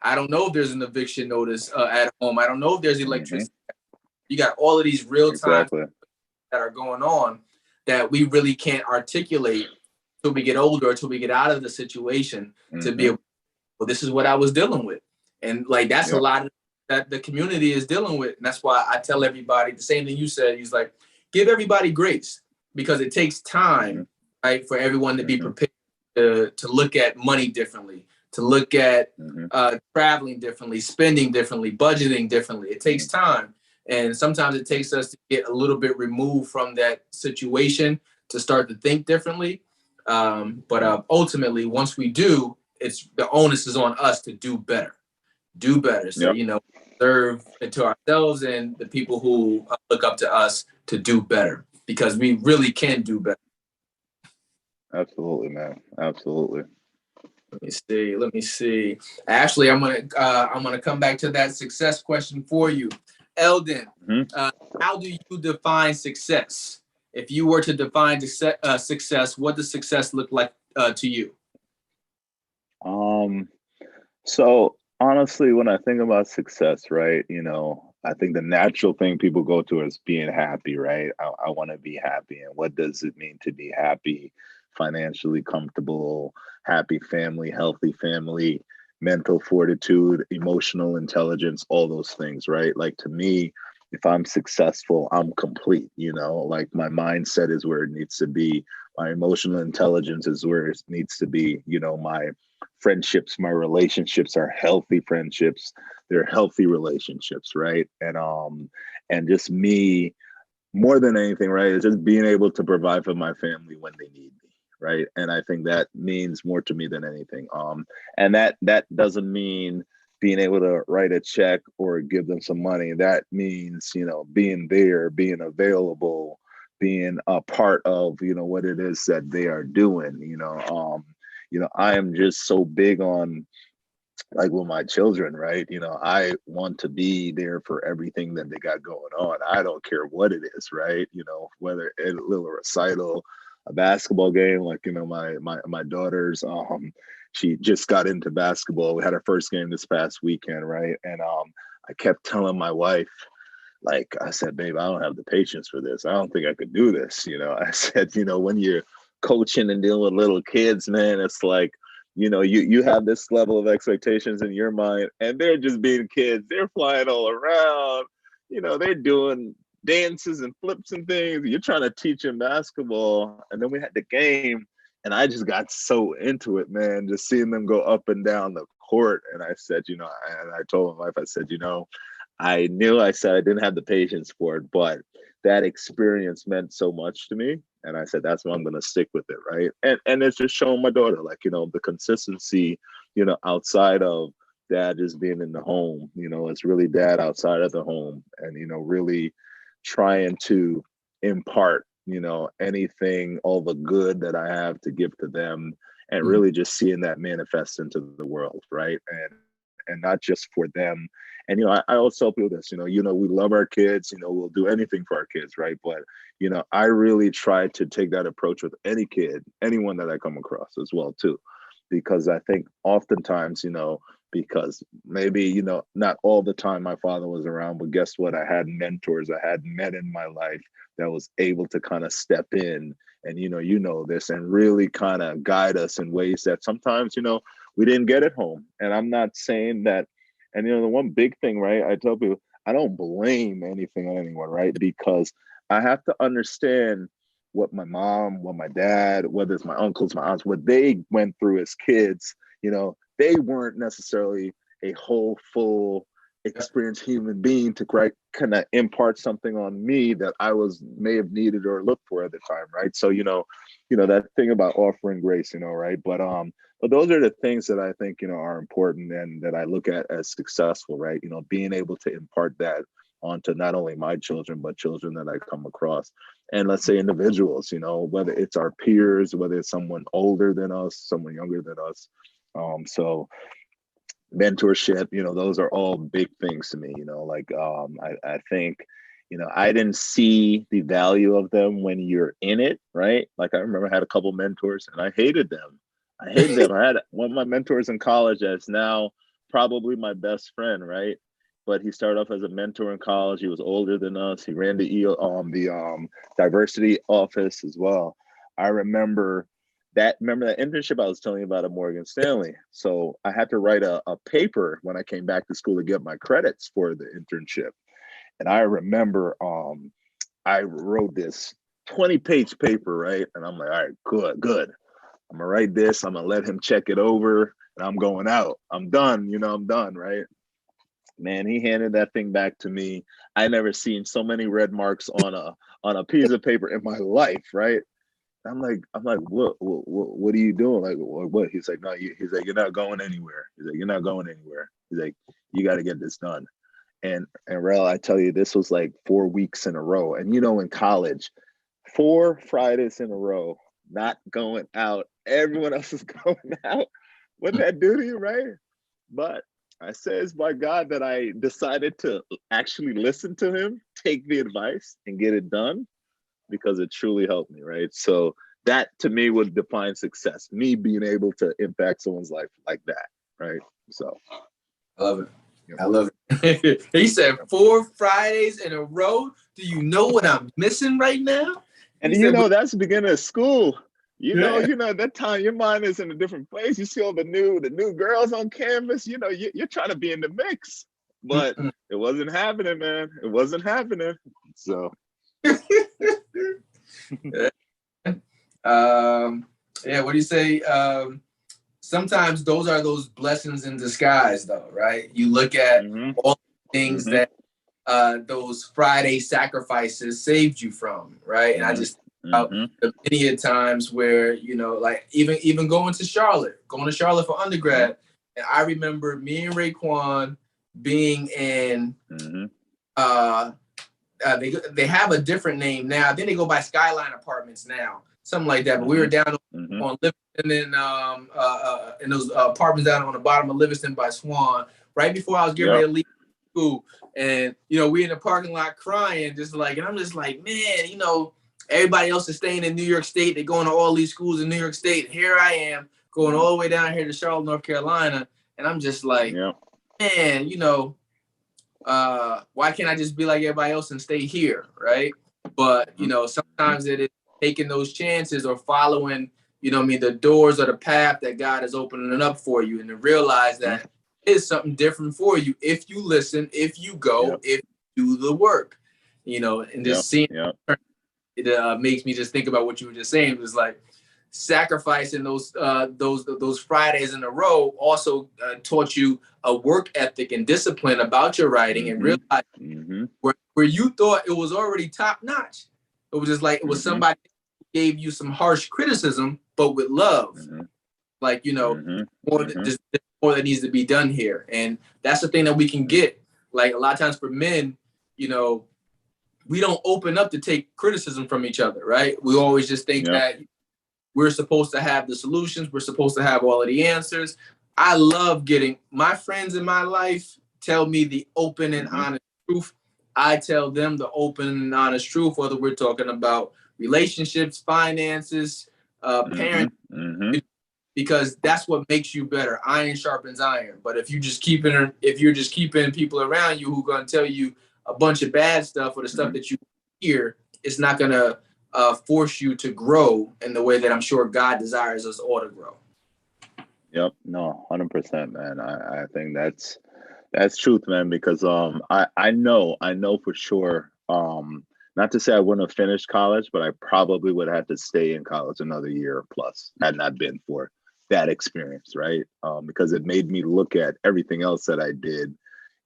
I don't know if there's an eviction notice at home. I don't know if there's electricity. You got all of these real time that are going on that we really can't articulate till we get older or till we get out of the situation to be able, well, this is what I was dealing with. And like, that's a lot of that the community is dealing with. And that's why I tell everybody the same thing you said. He's like, give everybody grace, because it takes time, right, for everyone to be prepared to look at money differently, to look at traveling differently, spending differently, budgeting differently. It takes time. And sometimes it takes us to get a little bit removed from that situation to start to think differently. But ultimately, once we do, it's the onus is on us to do better. So, serve it to ourselves and the people who look up to us to do better, because we really can do better. Absolutely, man. Absolutely. Let me see. Actually, I'm gonna come back to that success question for you, Eldon. How do you define success? If you were to define success, what does success look like to you? So honestly, when I think about success, right, I think the natural thing people go to is being happy, right? I want to be happy. And what does it mean to be happy? Financially comfortable, happy family, healthy family, mental fortitude, emotional intelligence, all those things, right? Like, to me, if I'm successful, I'm complete, like my mindset is where it needs to be. My emotional intelligence is where it needs to be. My friendships, my relationships are healthy friendships. They're healthy relationships, right? And just me, more than anything, right, is just being able to provide for my family when they need me, right? And I think that means more to me than anything. And that doesn't mean being able to write a check or give them some money. That means, being there, being available, being a part of, what it is that they are doing. I am just so big on, like, with my children, right? I want to be there for everything that they got going on. I don't care what it is, right? Whether a little recital, a basketball game, like, my daughter's, she just got into basketball. We had our first game this past weekend, right? And I kept telling my wife, like, I said, babe, I don't have the patience for this. I don't think I could do this. I said, when you're coaching and dealing with little kids, man, it's like, you have this level of expectations in your mind, and they're just being kids. They're flying all around. They're doing dances and flips and things. You're trying to teach them basketball. And then we had the game, and I just got so into it, man, just seeing them go up and down the court. And I said, and I told my wife, I said, I said I didn't have the patience for it, but that experience meant so much to me. And I said, that's why I'm going to stick with it. Right. And it's just showing my daughter, like, the consistency, outside of dad just being in the home, it's really dad outside of the home, and, really trying to impart, anything, all the good that I have to give to them, and really just seeing that manifest into the world. Right. And not just for them. And, I always tell people this, we love our kids, we'll do anything for our kids, right? But, I really try to take that approach with any kid, anyone that I come across as well, too. Because I think oftentimes, because maybe, not all the time my father was around, but guess what? I had mentors I had met in my life that was able to kind of step in and, this, and really kind of guide us in ways that sometimes, we didn't get at home. And I'm not saying that. And, the one big thing, right, I tell people, I don't blame anything on anyone, right? Because I have to understand what my mom, what my dad, whether it's my uncles, my aunts, what they went through as kids. They weren't necessarily a whole, full, experienced human being to kind of impart something on me that I may have needed or looked for at the time, right? So, that thing about offering grace, right? But those are the things that I think, are important and that I look at as successful, right? Being able to impart that onto not only my children, but children that I come across. And let's say individuals, whether it's our peers, whether it's someone older than us, someone younger than us. So mentorship, those are all big things to me, I think, You know, I didn't see the value of them when you're in it, right? Like I remember I had a couple mentors and I hated them. I hated them. I had one of my mentors in college that's now probably my best friend, right? But he started off as a mentor in college. He was older than us. He ran the diversity office as well. I remember that internship I was telling you about at Morgan Stanley. So I had to write a paper when I came back to school to get my credits for the internship. And I remember I wrote this 20-page paper, right? And I'm like, all right, good. I'm gonna write this, I'm gonna let him check it over, and I'm going out. I'm done, I'm done, right? Man, he handed that thing back to me. I never seen so many red marks on a piece of paper in my life, right? I'm like, what are you doing? Like, what? He's like, no, he's like, you're not going anywhere. He's like, you're not going anywhere. He's like, you got to get this done. And Rel, I tell you, this was like 4 weeks in a row. And in college, 4 Fridays in a row, not going out. Everyone else is going out. What that do to you, right? But I says by God that I decided to actually listen to him, take the advice, and get it done, because it truly helped me, right? So that to me would define success, me being able to impact someone's life like that, right? So I love it. I love it. He said 4 Fridays in a row. Do you know what I'm missing right now? And that's the beginning of school. That time your mind is in a different place. You see all the new girls on campus. You're trying to be in the mix, but it wasn't happening, man. It wasn't happening. So. What do you say? Sometimes those are those blessings in disguise, though, right? You look at all the things that those Friday sacrifices saved you from, right? And I just think about the many times where, like even going to Charlotte for undergrad. And I remember me and Raekwon being in, they have a different name now. I think they go by Skyline Apartments now, something like that. But we were down on Livingston in those apartments down on the bottom of Livingston by Swan, right before I was getting ready to leave school. And we in the parking lot crying, and I'm just like, man, everybody else is staying in New York State. They're going to all these schools in New York State. Here I am going all the way down here to Charlotte, North Carolina, and I'm just like, man, why can't I just be like everybody else and stay here, right? But sometimes it is taking those chances or following, the doors or the path that God is opening up for you, and to realize that is something different for you if you listen, if you go, if you do the work, and just seeing it makes me just think about what you were just saying. It was like sacrificing those Fridays in a row also taught you a work ethic and discipline about your writing, and realize where you thought it was already top notch. It was just like it was somebody who gave you some harsh criticism, but with love. Like, more that needs to be done here. And that's the thing that we can get. Like a lot of times for men, we don't open up to take criticism from each other, right? We always just think that we're supposed to have the solutions. We're supposed to have all of the answers. I love getting my friends in my life tell me the open and honest truth. I tell them the open and honest truth, whether we're talking about relationships, finances, parenting, because that's what makes you better. Iron sharpens iron. But if you're just keeping people around you who are going to tell you a bunch of bad stuff or the stuff that you hear, it's not going to force you to grow in the way that I'm sure God desires us all to grow. Yep. No, 100%, man. I think that's truth, man, because I know for sure, not to say I wouldn't have finished college, but I probably would have had to stay in college another year plus had not been for that experience, right? Because it made me look at everything else that I did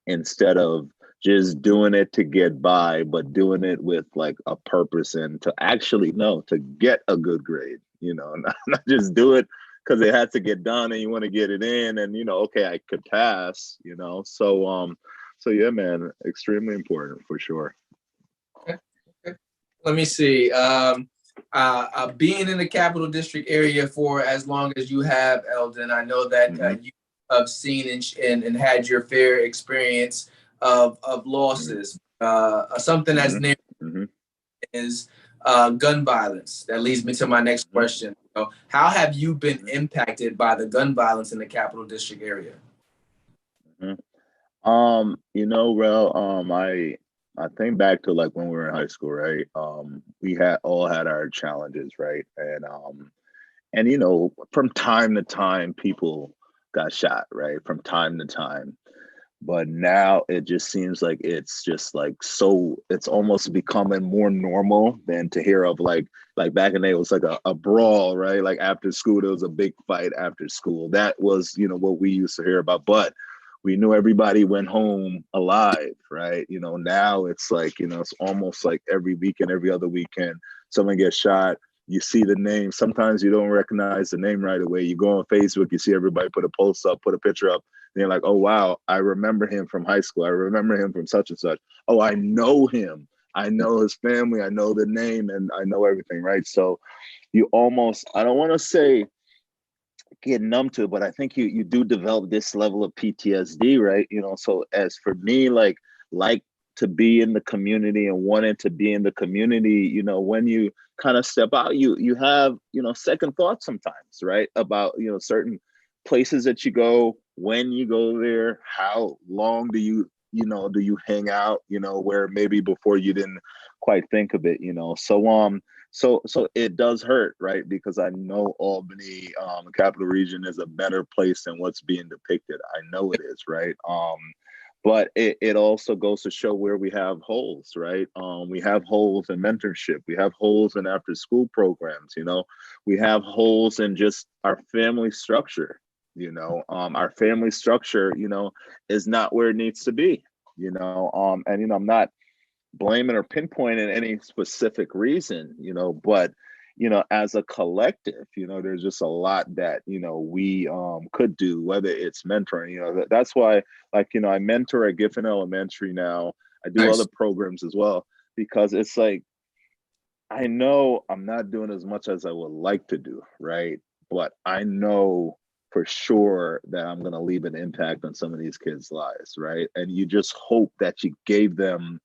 instead of just doing it to get by, but doing it with like a purpose and to actually to get a good grade, not just do it because it had to get done and you want to get it in and, okay, I could pass, so yeah, man, extremely important for sure. Okay. Let me see. Being in the Capital District area for as long as you have, Eldon, I know that you have seen and had your fair experience of losses. Something that's near Mm-hmm. is gun violence. That leads me to my next question. So how have you been impacted by the gun violence in the Capital District area? Mm-hmm. Rel, I think back to like when we were in high school, right? We had all had our challenges, right? And from time to time, people got shot, right? From time to time. But now it just seems like it's just like so it's almost becoming more normal than to hear of like back in the day it was like a brawl, right? Like after school, there was a big fight after school. That was, what we used to hear about. But we knew everybody went home alive, right? Now it's like, it's almost like every weekend, every other weekend, someone gets shot. You see the name. Sometimes you don't recognize the name right away. You go on Facebook, you see everybody put a post up, put a picture up. And you're like, oh, wow, I remember him from high school. I remember him from such and such. Oh, I know him. I know his family. I know the name and I know everything, right? So you almost, I don't want to say get numb to it, but I think you do develop this level of PTSD, right? So as for me, like to be in the community and wanting to be in the community, when you kind of step out, you have, second thoughts sometimes, right? About, certain places that you go, when you go there, how long do you hang out, where maybe before you didn't quite think of it, so it does hurt, right? Because I know Albany, Capital Region, is a better place than what's being depicted. I know it is, right? But it also goes to show where we have holes, right? We have holes in mentorship. We have holes in after school programs, we have holes in just our family structure, our family structure, is not where it needs to be, and, I'm not blaming or pinpointing any specific reason, but as a collective, there's just a lot that we could do, whether it's mentoring. That's why, like, I mentor at Giffen Elementary now. I do Nice. other programs as well, because it's like I know I'm not doing as much as I would like to do, right? But I know for sure that I'm going to leave an impact on some of these kids' lives, right? And you just hope that you gave them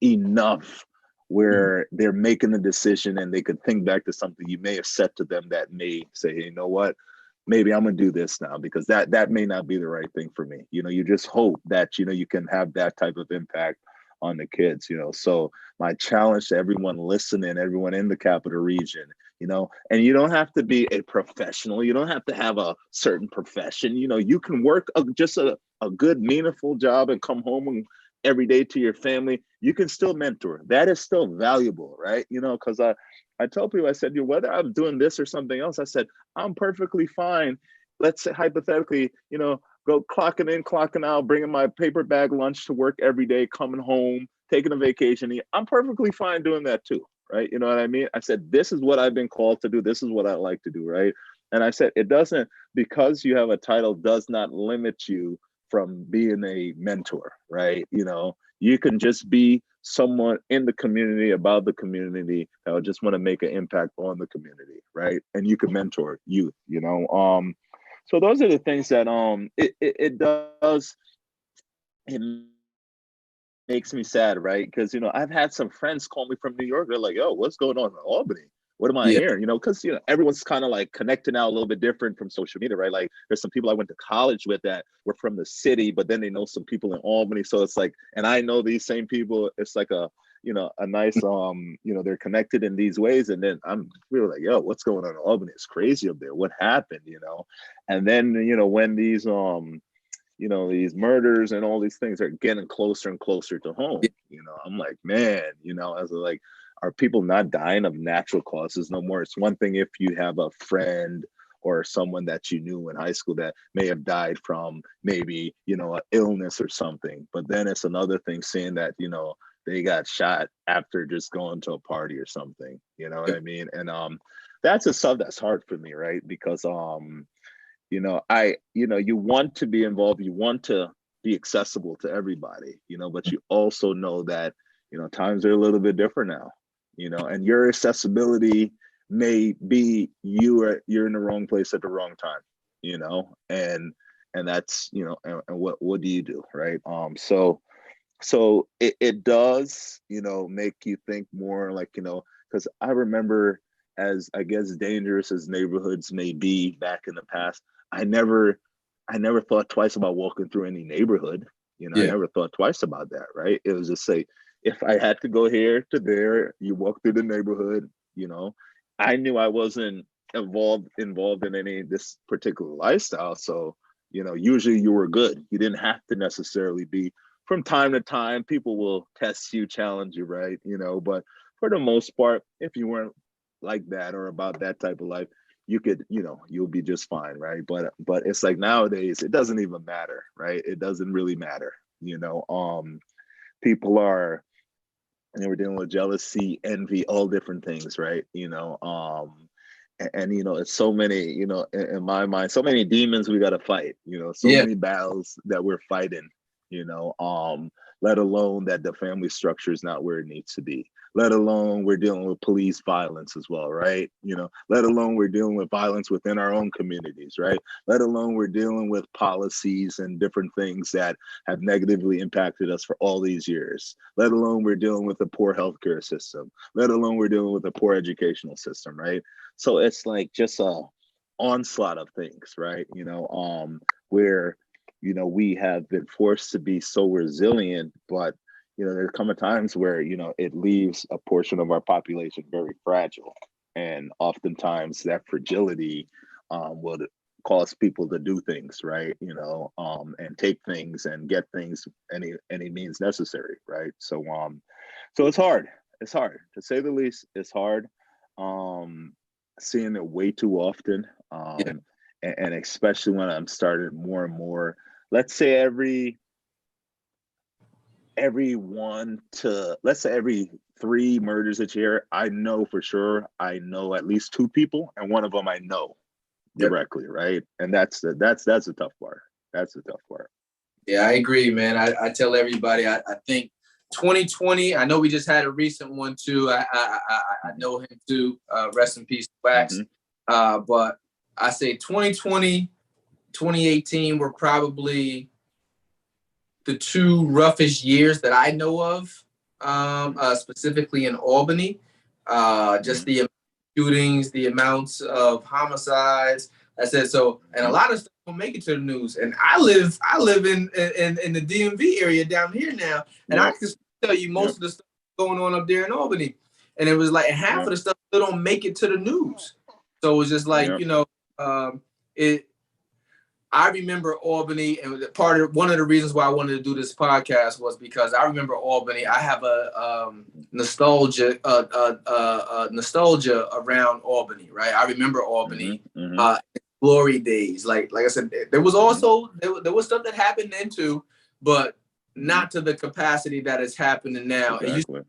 enough where they're making a decision and they could think back to something you may have said to them that may say, hey, you know what? Maybe I'm gonna do this now, because that may not be the right thing for me. You just hope that you can have that type of impact on the kids. So my challenge to everyone listening, everyone in the Capital Region, and you don't have to be a professional. You don't have to have a certain profession. You can work just a good, meaningful job and come home and every day to your family. You can still mentor. That is still valuable, right? Because I tell people, I said, whether I'm doing this or something else, I said, I'm perfectly fine. Let's say hypothetically, go clocking in, clocking out, bringing my paper bag lunch to work every day, coming home, taking a vacation. I'm perfectly fine doing that too, right? You know what I mean? I said, this is what I've been called to do. This is what I like to do, right? And I said, it doesn't, because you have a title, does not limit you from being a mentor, right? You can just be someone in the community, about the community, that would just want to make an impact on the community, right? And you can mentor youth, so those are the things that it does. It makes me sad, right? Because I've had some friends call me from New York. They're like, "Yo, what's going on in Albany? What am I Yeah. hearing?" Because everyone's kind of like connecting now a little bit different from social media, right? Like there's some people I went to college with that were from the city, but then they know some people in Albany. So it's like, and I know these same people. It's like a nice they're connected in these ways. And then I'm really like, yo, what's going on in Albany? It's crazy up there. What happened? And then when these murders and all these things are getting closer and closer to home, I'm like, man, as like, are people not dying of natural causes no more? It's one thing if you have a friend or someone that you knew in high school that may have died from maybe, an illness or something. But then it's another thing seeing that, they got shot after just going to a party or something. You know what I mean? And that's a stuff that's hard for me, right? Because you want to be involved, you want to be accessible to everybody, but you also know that, times are a little bit different now, and your accessibility may be you're in the wrong place at the wrong time, and that's, and what do you do, right? So So it does, make you think more, like, because I remember, as I guess dangerous as neighborhoods may be back in the past, I never I never thought twice about walking through any neighborhood. I Yeah. never thought twice about that, right? It was just say, if I had to go here to there, you walk through the neighborhood, I knew I wasn't involved in any of this particular lifestyle. So, usually you were good. You didn't have to necessarily be. From time to time, people will test you, challenge you, right? But for the most part, if you weren't like that or about that type of life, you could, you'll be just fine, right? But it's like nowadays, it doesn't even matter, right? It doesn't really matter. People are, we're dealing with jealousy, envy, all different things, right? It's so many, in my mind, so many demons we got to fight, so Yeah. many battles that we're fighting, you know, um, let alone that the family structure is not where it needs to be, let alone we're dealing with police violence as well, right? Let alone we're dealing with violence within our own communities, right? Let alone we're dealing with policies and different things that have negatively impacted us for all these years, let alone we're dealing with a poor healthcare system, let alone we're dealing with a poor educational system, right? So it's like just a onslaught of things, right? Where we have been forced to be so resilient, but there come a times where it leaves a portion of our population very fragile, and oftentimes that fragility will cause people to do things, right? And take things and get things any means necessary, right? So it's hard. It's hard, to say the least. It's hard. Um, Seeing it way too often, Yeah. and especially when I'm started more and more. Let's say let's say every 3 murders a year, I know for sure I know at least 2 people, and one of them I know Yep. directly, right? And that's the tough part. That's the tough part. Yeah, I agree, man. I tell everybody, I think 2020, I know we just had a recent one too. I know him too. Rest in peace, Wax. Mm-hmm. But I say 2020, 2018 were probably the two roughest years that I know of, specifically in Albany. Just Mm-hmm. the shootings, the amounts of homicides. I said so, and a lot of stuff don't make it to the news. And I live in the DMV area down here now, and I Yep. can tell you most Yep. of the stuff going on up there in Albany. And it was like half Yep. of the stuff still don't make it to the news. So it was just like, Yep. it I remember Albany, and one of the reasons why I wanted to do this podcast was because I remember Albany. I have a nostalgia around Albany, right? I remember Albany, Mm-hmm. Mm-hmm. glory days. Like I said, there was Mm-hmm. also there was stuff that happened then too, but Mm-hmm. not to the capacity that is happening now. And Exactly.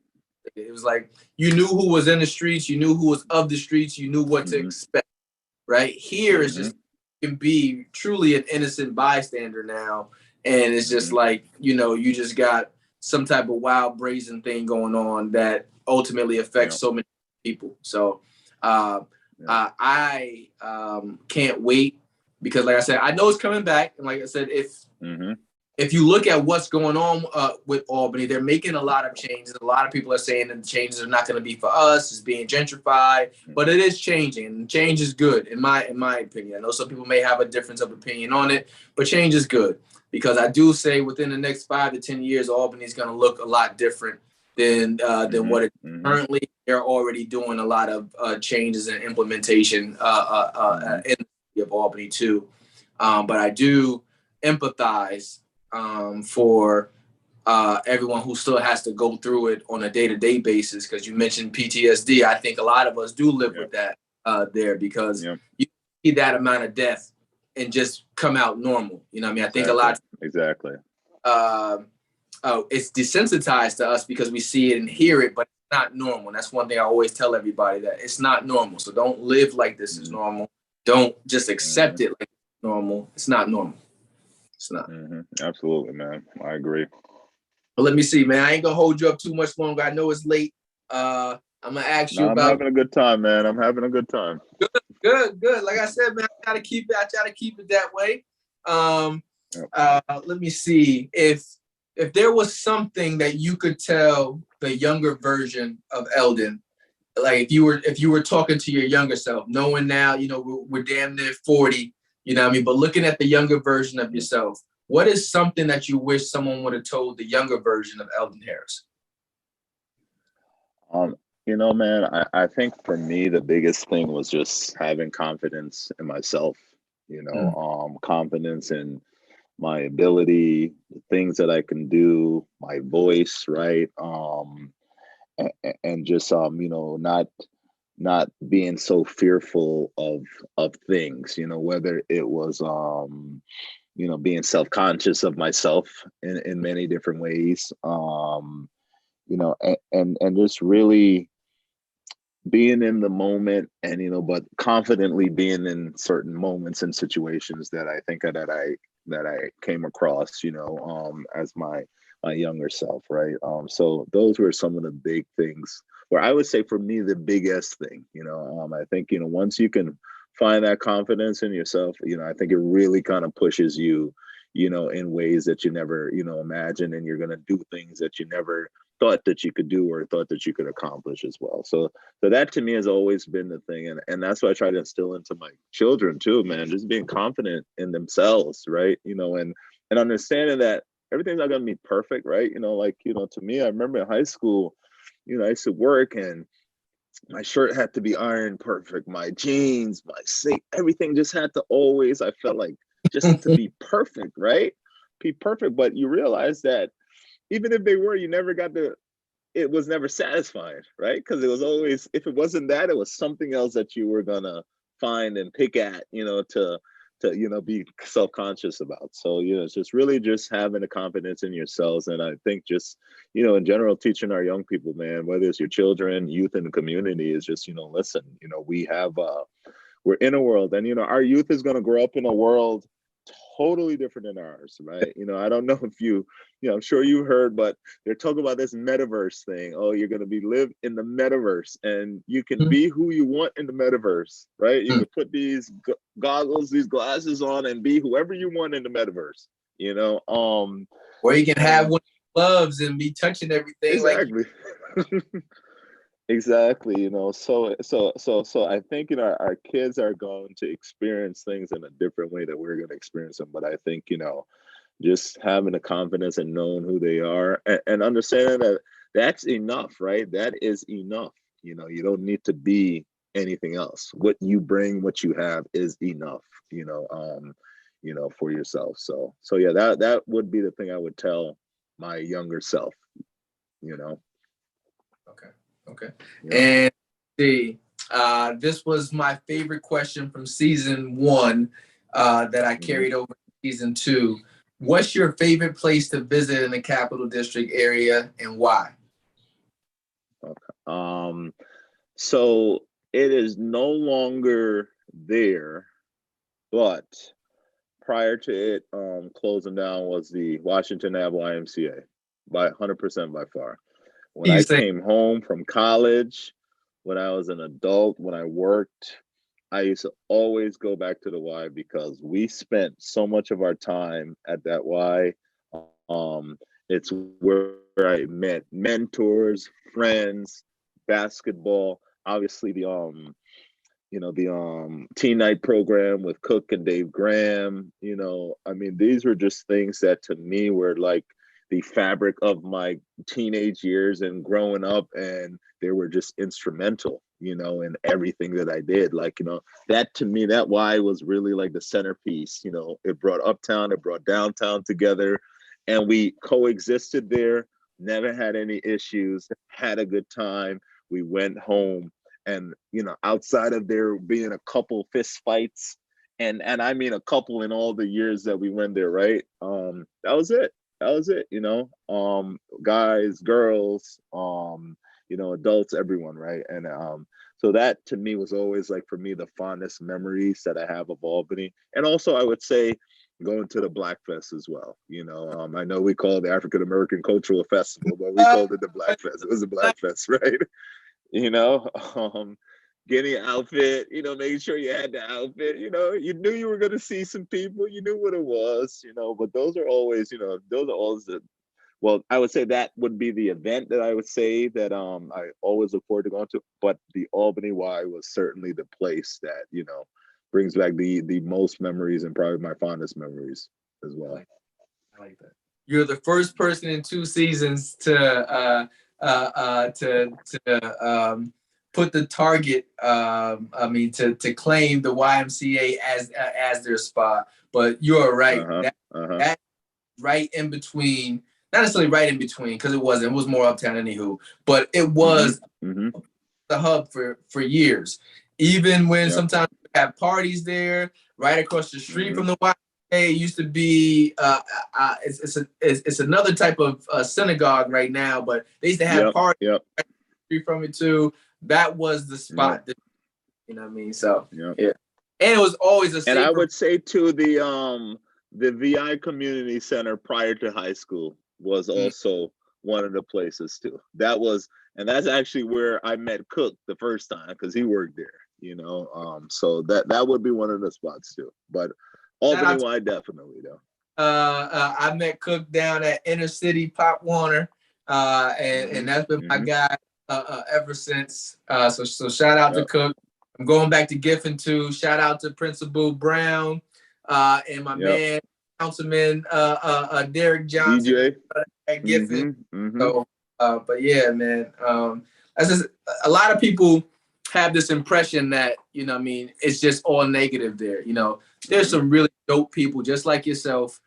it was like you knew who was in the streets, you knew who was of the streets, you knew what to Mm-hmm. expect. Right here is Mm-hmm. just can be truly an innocent bystander now, and it's just Mm-hmm. like you just got some type of wild brazen thing going on that ultimately affects Yep. so many people. So Yep. I can't wait, because like I said, I know it's coming back, and like I said, Mm-hmm. if you look at what's going on with Albany, they're making a lot of changes. A lot of people are saying that the changes are not going to be for us. It's being gentrified, but it is changing. And change is good, in my opinion. I know some people may have a difference of opinion on it, but change is good, because I do say within the next 5 to 10 years, Albany is going to look a lot different than Mm-hmm. what it Mm-hmm. currently. They're already doing a lot of changes and implementation Mm-hmm. in the city of Albany too. But I do empathize for everyone who still has to go through it on a day-to-day basis. Because you mentioned PTSD. I think a lot of us do live Yep. with that there, because Yep. you see that amount of death and just come out normal. You know what I mean? I think a lot Exactly. it's desensitized to us because we see it and hear it, but it's not normal. And that's one thing I always tell everybody, that it's not normal. So don't live like this is normal. Don't just accept it like it's normal. It's not normal. It's not. Mm-hmm. Absolutely, man. I agree. But let me see, man. I ain't gonna hold you up too much longer. I know it's late. I'm gonna ask you No, I'm about having a good time, man. I'm having a good time. good. Like I said, man, I try to keep it that way. Yep. Let me see if if there was something that you could tell the younger version of Eldon, like if you were talking to your younger self, knowing now, we're damn near 40, you know what I mean? But looking at the younger version of yourself, what is something that you wish someone would have told the younger version of Eldon Harris? Man, I think for me the biggest thing was just having confidence in myself, confidence in my ability, the things that I can do, my voice, right? And just not being so fearful of things, whether it was being self-conscious of myself in many different ways, and just really being in the moment, and but confidently being in certain moments and situations that I think that I came across, as my younger self, right? So those were some of the big things where I would say for me the biggest thing, I think once you can find that confidence in yourself, I think it really kind of pushes you, in ways that you never imagine, and you're going to do things that you never thought that you could do or thought that you could accomplish as well. So that to me has always been the thing, and that's what I try to instill into my children too, man. Just being confident in themselves, right? And understanding that everything's not gonna be perfect, right? To me, I remember in high school, I used to work and my shirt had to be ironed perfect, my jeans, my suit, everything just had to always, I felt like, just to be perfect, right? Be perfect. But you realize that even if they were, you never got to, it was never satisfying, right? Because it was always, if it wasn't that, it was something else that you were gonna find and pick at, to be self-conscious about. So it's just really just having the confidence in yourselves, and I think just in general teaching our young people, man, whether it's your children, youth in the community, is just listen, we're in a world, and our youth is going to grow up in a world totally different than ours, right? I don't know if I'm sure you heard, but they're talking about this metaverse thing. Oh, you're going to live in the metaverse, and you can be who you want in the metaverse, right? You can put these goggles, these glasses on, and be whoever you want in the metaverse, Or you can have one of the gloves and be touching everything. Exactly. Exactly, so I think our kids are going to experience things in a different way that we're going to experience them. But I think just having the confidence and knowing who they are, and understanding that that's enough, right? That is enough. You don't need to be anything else. What you bring, what you have, is enough. For yourself. So yeah, that would be the thing I would tell my younger self. Okay. And see, this was my favorite question from season 1 that I carried over to season 2. What's your favorite place to visit in the Capital District area, and why? Okay. So it is no longer there, but prior to it closing down was the Washington Ave YMCA, by 100% by far. When I came home from college, when I was an adult, when I worked, I used to always go back to the Y because we spent so much of our time at that Y. It's where I met mentors, friends, basketball, obviously the teen night program with Cook and Dave Graham. I mean, these were just things that to me were like the fabric of my teenage years and growing up, and they were just instrumental, in everything that I did. Like, that to me, that Y was really like the centerpiece. It brought uptown, it brought downtown together, and we coexisted there, never had any issues, had a good time. We went home, and outside of there being a couple fist fights, and I mean a couple in all the years that we went there, right? That was it. Guys, girls, adults, everyone, right? And so that to me was always, like, for me, the fondest memories that I have of Albany. And also I would say going to the Black Fest as well. I know we call it the African American Cultural Festival, but we called it the Black Fest. It was a Black Fest, right? Getting an outfit, making sure you had the outfit, you knew you were going to see some people, you knew what it was, but those are always the well, I would say that would be the event that I would say that I always look forward to going to. But the Albany Y was certainly the place that, you know, brings back the most memories and probably my fondest memories as well. I like that. You're the first person in 2 seasons to put the target. To claim the YMCA as their spot. But you're right. That right in between, not necessarily right in between, because it wasn't. It was more uptown, anywho. But it was the hub for years. Even when sometimes we have parties there, right across the street from the YMCA. It used to be it's another type of synagogue right now, but they used to have parties right from it too. That was the spot that, you know what I mean? So yeah. And it was always a safer. And I would say too, the VI Community Center prior to high school was also one of the places too. And that's actually where I met Cook the first time, because he worked there, you know. So that would be one of the spots too. But Albany Y definitely though. I met Cook down at Inner City Pop Warner, and that's been my guy ever since. So shout out to Cook. I'm going back to Giffen too. Shout out to Principal Brown and my man Councilman Derek Johnson DJ at Giffen. So, but yeah, man, that's just, a lot of people have this impression that, you know what I mean, it's just all negative there. You know, there's some really dope people just like yourself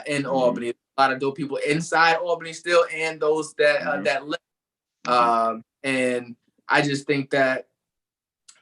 in Albany. A lot of dope people inside Albany still, and those that that left. And I just think that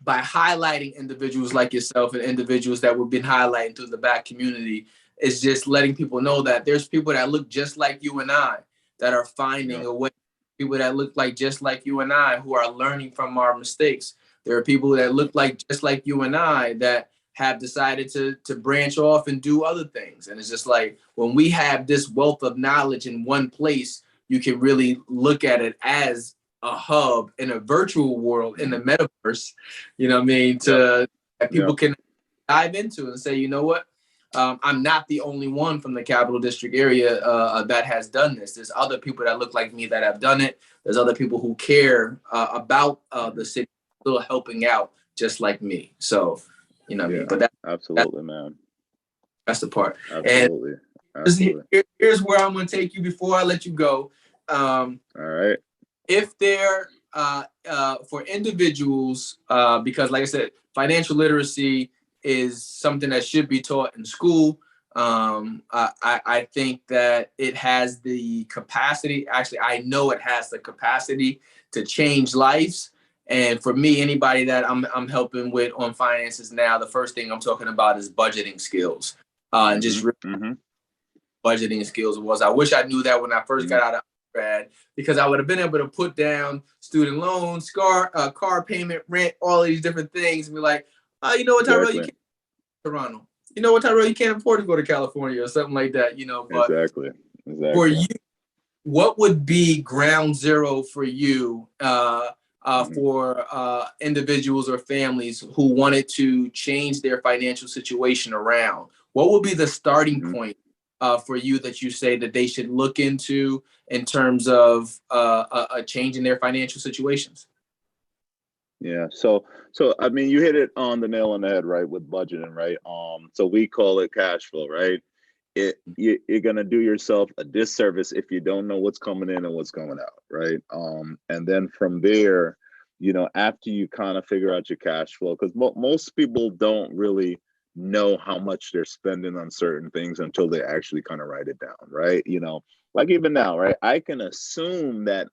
by highlighting individuals like yourself and individuals that we've been highlighting through the Black community, is just letting people know that there's people that look just like you and I that are finding a way. People that look like just like you and I who are learning from our mistakes. There are people that look like just like you and I that have decided to branch off and do other things. And it's just like, when we have this wealth of knowledge in one place, you can really look at it as a hub in a virtual world, in the metaverse, you know what I mean? That people can dive into and say, you know what? I'm not the only one from the Capital District area that has done this. There's other people that look like me that have done it. There's other people who care about the city, still helping out just like me. So, you know what I mean? But absolutely, man. That's the part. Absolutely. And here's where I'm going to take you before I let you go. All right. If there, for individuals, because like I said, financial literacy is something that should be taught in school. I think that it has the capacity, actually, I know it has the capacity to change lives. And for me, anybody that I'm helping with on finances now, the first thing I'm talking about is budgeting skills. And just budgeting skills was. I wish I knew that when I first got out of undergrad, because I would have been able to put down student loans, car payment, rent, all of these different things, and be like, you know what, Tyrell, you can't go to Toronto. You know what, Tyrell, you can't afford to go to California or something like that, you know. But exactly. For you, what would be ground zero for you for individuals or families who wanted to change their financial situation around? What would be the starting point for you that you say that they should look into in terms of a change in their financial situations? Yeah. So I mean, you hit it on the nail on the head, right? With budgeting, right? So we call it cash flow, right? You're gonna do yourself a disservice if you don't know what's coming in and what's going out, right? And then from there, you know, after you kind of figure out your cash flow, because most people don't really know how much they're spending on certain things until they actually kind of write it down, right? You know, like even now, right? I can assume that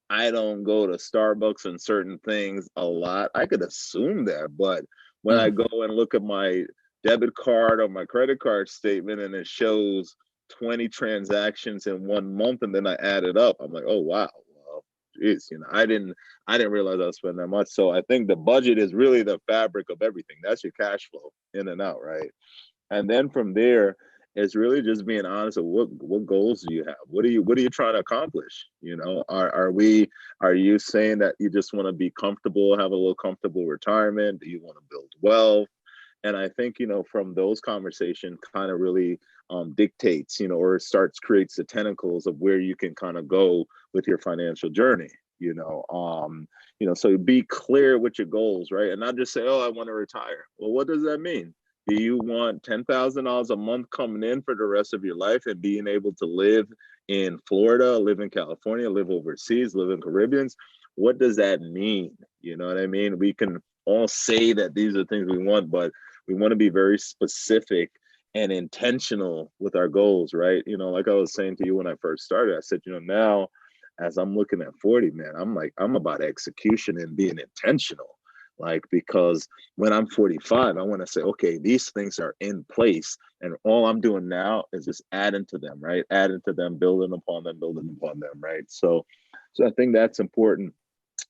I don't go to Starbucks and certain things a lot. I could assume that, but when I go and look at my debit card or my credit card statement and it shows 20 transactions in 1 month, and then I add it up, I'm like, oh wow, well, geez, you know, I didn't realize I was spending that much. So I think the budget is really the fabric of everything. That's your cash flow in and out, right? And then from there, it's really just being honest with what goals do you have? What are you trying to accomplish? You know, are you saying that you just want to be comfortable, have a little comfortable retirement? Do you want to build wealth? And I think, from those conversations kind of really dictates, or creates the tentacles of where you can kind of go with your financial journey, so be clear with your goals, right? And not just say, oh, I want to retire. Well, what does that mean? Do you want $10,000 a month coming in for the rest of your life and being able to live in Florida, live in California, live overseas, live in Caribbeans? What does that mean? You know what I mean? We can all say that these are things we want, but we want to be very specific and intentional with our goals, right? Like I was saying to you when I first started, I said, now as I'm looking at 40, man, I'm about execution and being intentional. Like, because when I'm 45, I want to say, okay, these things are in place. And all I'm doing now is just adding to them, right? Adding to them, building upon them, right? So I think that's important.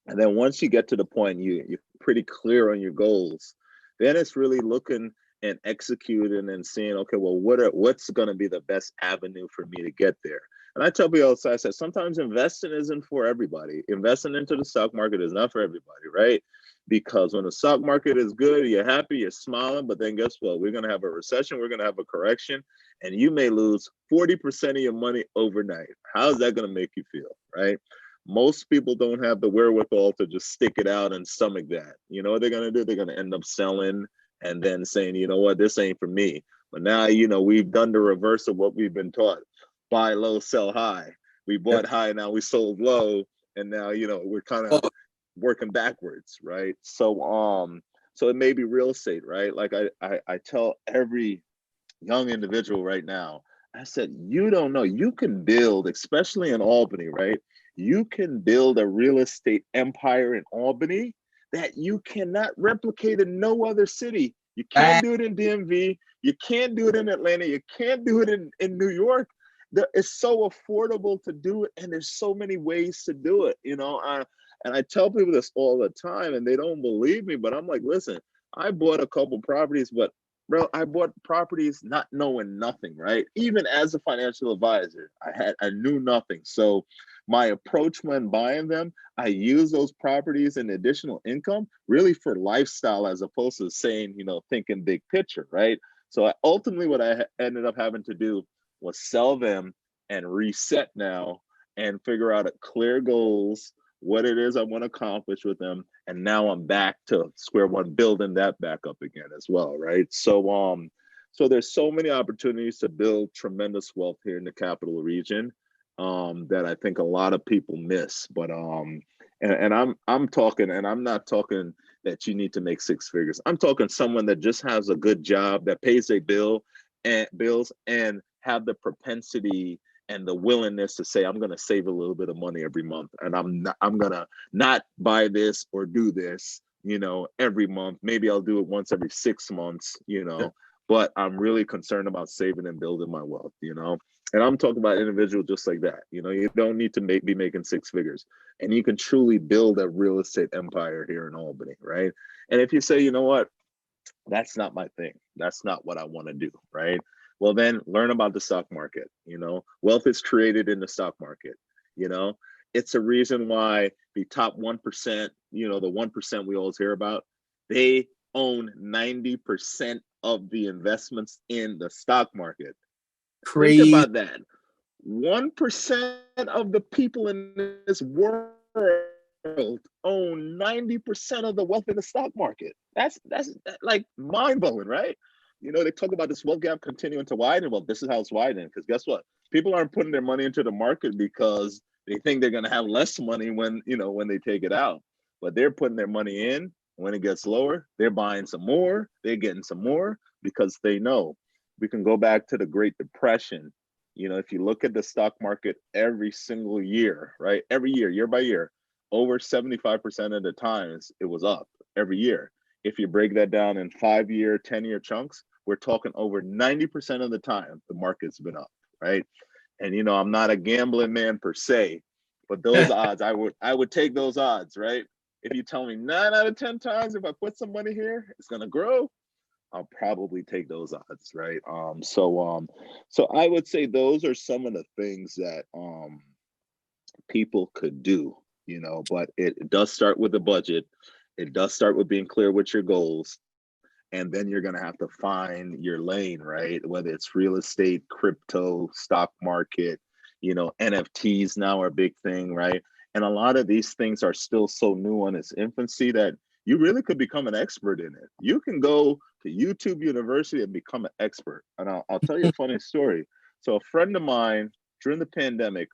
And then once you get to the point you're pretty clear on your goals, then it's really looking and executing and seeing, okay, well, what's going to be the best avenue for me to get there? And I tell people outside, I said, sometimes investing isn't for everybody. Investing into the stock market is not for everybody, right? Because when the stock market is good, you're happy, you're smiling, but then guess what? We're going to have a recession, we're going to have a correction, and you may lose 40% of your money overnight. How's that going to make you feel, right? Most people don't have the wherewithal to just stick it out and stomach that. You know what they're going to do? They're going to end up selling and then saying, you know what, this ain't for me. But now, we've done the reverse of what we've been taught. Buy low, sell high. We bought high, now we sold low. And now, we're kind of working backwards, right? So it may be real estate, right? Like I tell every young individual right now, I said, you don't know, you can build, especially in Albany, right? You can build a real estate empire in Albany that you cannot replicate in no other city. You can't do it in DMV. You can't do it in Atlanta. You can't do it in New York. It's so affordable to do it, and there's so many ways to do it, and I tell people this all the time, and they don't believe me, but I'm like, listen, I bought a couple properties, but bro, I bought properties not knowing nothing, right? Even as a financial advisor, I knew nothing. So my approach when buying them, I use those properties and additional income really for lifestyle as opposed to saying, thinking big picture, right? So ultimately what I ended up having to do was sell them and reset now and figure out clear goals, what it is I want to accomplish with them. And now I'm back to square one, building that back up again as well, right? So there's so many opportunities to build tremendous wealth here in the capital region that I think a lot of people miss. But and I'm talking, and I'm not talking that you need to make six figures. I'm talking someone that just has a good job that pays their bills and have the propensity and the willingness to say, I'm going to save a little bit of money every month, and I'm going to not buy this or do this, every month. Maybe I'll do it once every 6 months, but I'm really concerned about saving and building my wealth, and I'm talking about individuals just like that. You don't need to be making six figures, and you can truly build a real estate empire here in Albany, right? And if you say, you know what, that's not my thing, that's not what I want to do, right? Well, then learn about the stock market. Wealth is created in the stock market. It's a reason why the top 1%, the 1% we always hear about, they own 90% of the investments in the stock market. Crazy. Think about that. 1% of the people in this world own 90% of the wealth in the stock market. That's like mind-blowing, right? They talk about this wealth gap continuing to widen. Well, this is how it's widening, because guess what? People aren't putting their money into the market because they think they're going to have less money when they take it out. But they're putting their money in. When it gets lower, they're buying some more. They're getting some more because they know. We can go back to the Great Depression. If you look at the stock market every single year, right? Every year by year, over 75% of the times it was up every year. If you break that down in 5-year, 10-year chunks, we're talking over 90% of the time the market's been up, right? And I'm not a gambling man per se, but those odds, I would take those odds, right? If you tell me 9 out of 10 times if I put some money here, it's gonna grow, I'll probably take those odds, right? So I would say those are some of the things that people could do, but it does start with a budget. It does start with being clear with your goals. and then you're going to have to find your lane, right? Whether it's real estate, crypto, stock market, NFTs now are a big thing, right? And a lot of these things are still so new in its infancy that you really could become an expert in it. You can go to YouTube University and become an expert. And I'll tell you a funny story. So a friend of mine during the pandemic,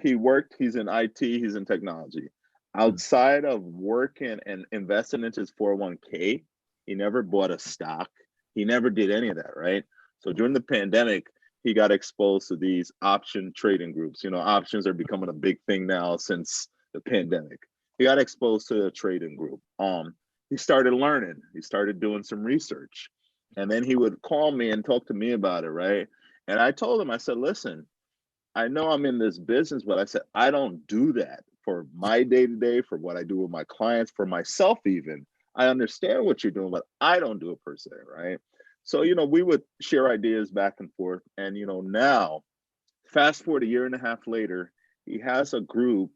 he's in IT, he's in technology. Outside of working and investing into his 401k, he never bought a stock. He never did any of that, right? So during the pandemic, he got exposed to these option trading groups. Options are becoming a big thing now since the pandemic. He got exposed to a trading group. He started learning. He started doing some research. And then he would call me and talk to me about it, right? And I told him, I said, listen, I know I'm in this business, but I said, I don't do that for my day-to-day, for what I do with my clients, for myself even. I understand what you're doing, but I don't do it per se, right? So, we would share ideas back and forth. And, now, fast forward a year and a half later, he has a group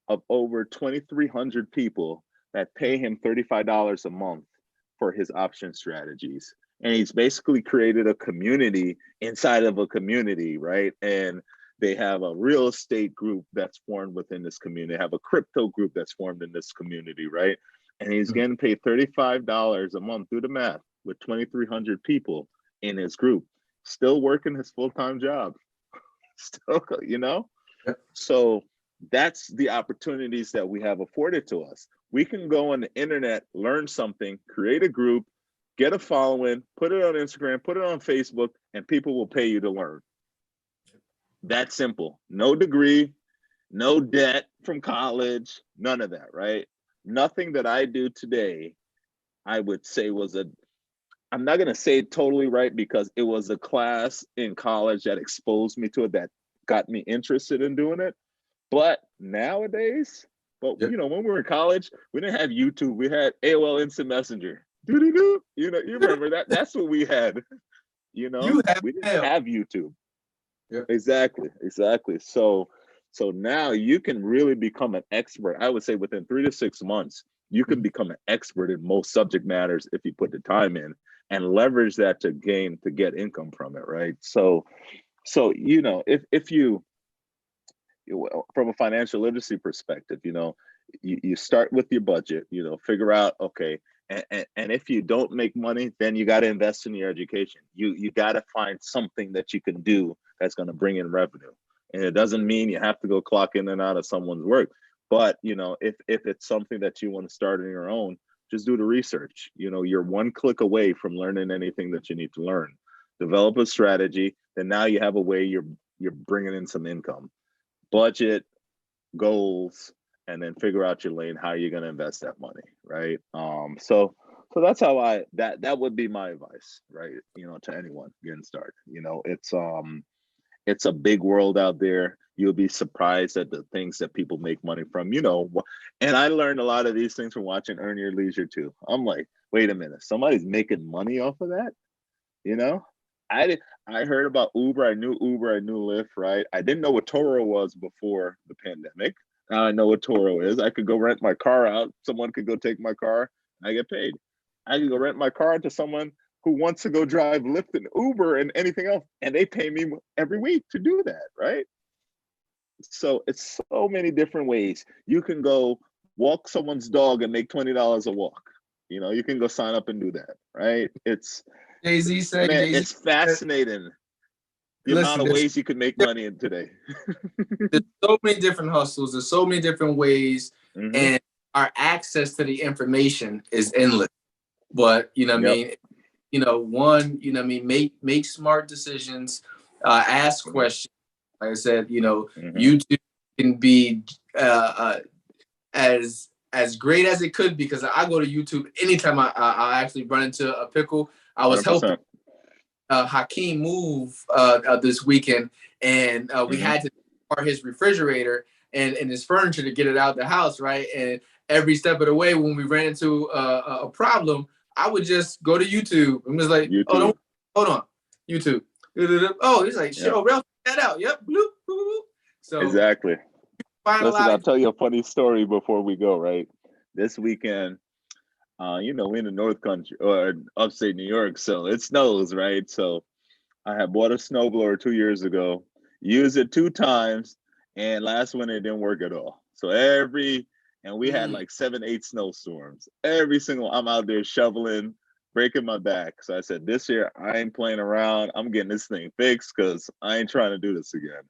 of over 2,300 people that pay him $35 a month for his option strategies. And he's basically created a community inside of a community, right? And they have a real estate group that's formed within this community. They have a crypto group that's formed in this community, right? And he's getting paid $35 a month, do the math, with 2,300 people in his group, still working his full-time job, still, So that's the opportunities that we have afforded to us. We can go on the internet, learn something, create a group, get a following, put it on Instagram, put it on Facebook, and people will pay you to learn. That simple. No degree, no debt from college, none of that, right? Nothing that I do today, I would say I'm not going to say it totally right, because it was a class in college that exposed me to it, that got me interested in doing it. But nowadays, when we were in college, we didn't have YouTube. We had AOL Instant Messenger. You remember that? That's what we had. We didn't have YouTube. Yep. Exactly. So now you can really become an expert. I would say within 3 to 6 months, you can become an expert in most subject matters if you put the time in and leverage that to get income from it, right? So if you, from a financial literacy perspective, you start with your budget, figure out, okay, and if you don't make money, then you got to invest in your education. You got to find something that you can do that's going to bring in revenue. And it doesn't mean you have to go clock in and out of someone's work. But, if it's something that you want to start on your own, just do the research. You're one click away from learning anything that you need to learn. Develop a strategy. Then now you have a way you're bringing in some income. Budget, goals, and then figure out your lane, how you're going to invest that money, right? So that's how that would be my advice, right? To anyone getting started. It's a big world out there. You'll be surprised at the things that people make money from, and I learned a lot of these things from watching Earn Your Leisure too. I'm like, wait a minute, somebody's making money off of that? I heard about Uber. I knew Uber. I knew Lyft, right? I didn't know what Toro was before the pandemic. Now I know what Toro is. I could go rent my car out. Someone could go take my car. I get paid. I could go rent my car to someone who wants to go drive Lyft and Uber and anything else, and they pay me every week to do that, right? So it's so many different ways. You can go walk someone's dog and make $20 a walk. You can go sign up and do that, right? It's it's fascinating the amount of ways you can make money in today. There's so many different hustles. There's so many different ways, and our access to the information is endless. But make smart decisions, ask questions. Like I said, YouTube can be as great as it could, because I go to YouTube anytime I actually run into a pickle. I was 100%. Helping Hakeem move this weekend, and we had to part his refrigerator and his furniture to get it out the house, right? And every step of the way, when we ran into a problem, I would just go to YouTube and was like, YouTube. Hold on, YouTube. Oh, he's like, show Ralph that out. Yep. Bloop, bloop, bloop. So exactly. Listen, I'll tell you a funny story before we go, right? This weekend, we're in the North Country or upstate New York, so it snows, right? So I had bought a snowblower 2 years ago, used it 2 times, and last winter it didn't work at all. So and we had like 7, 8 snowstorms. Every single, I'm out there shoveling, breaking my back. So I said, this year I ain't playing around. I'm getting this thing fixed because I ain't trying to do this again.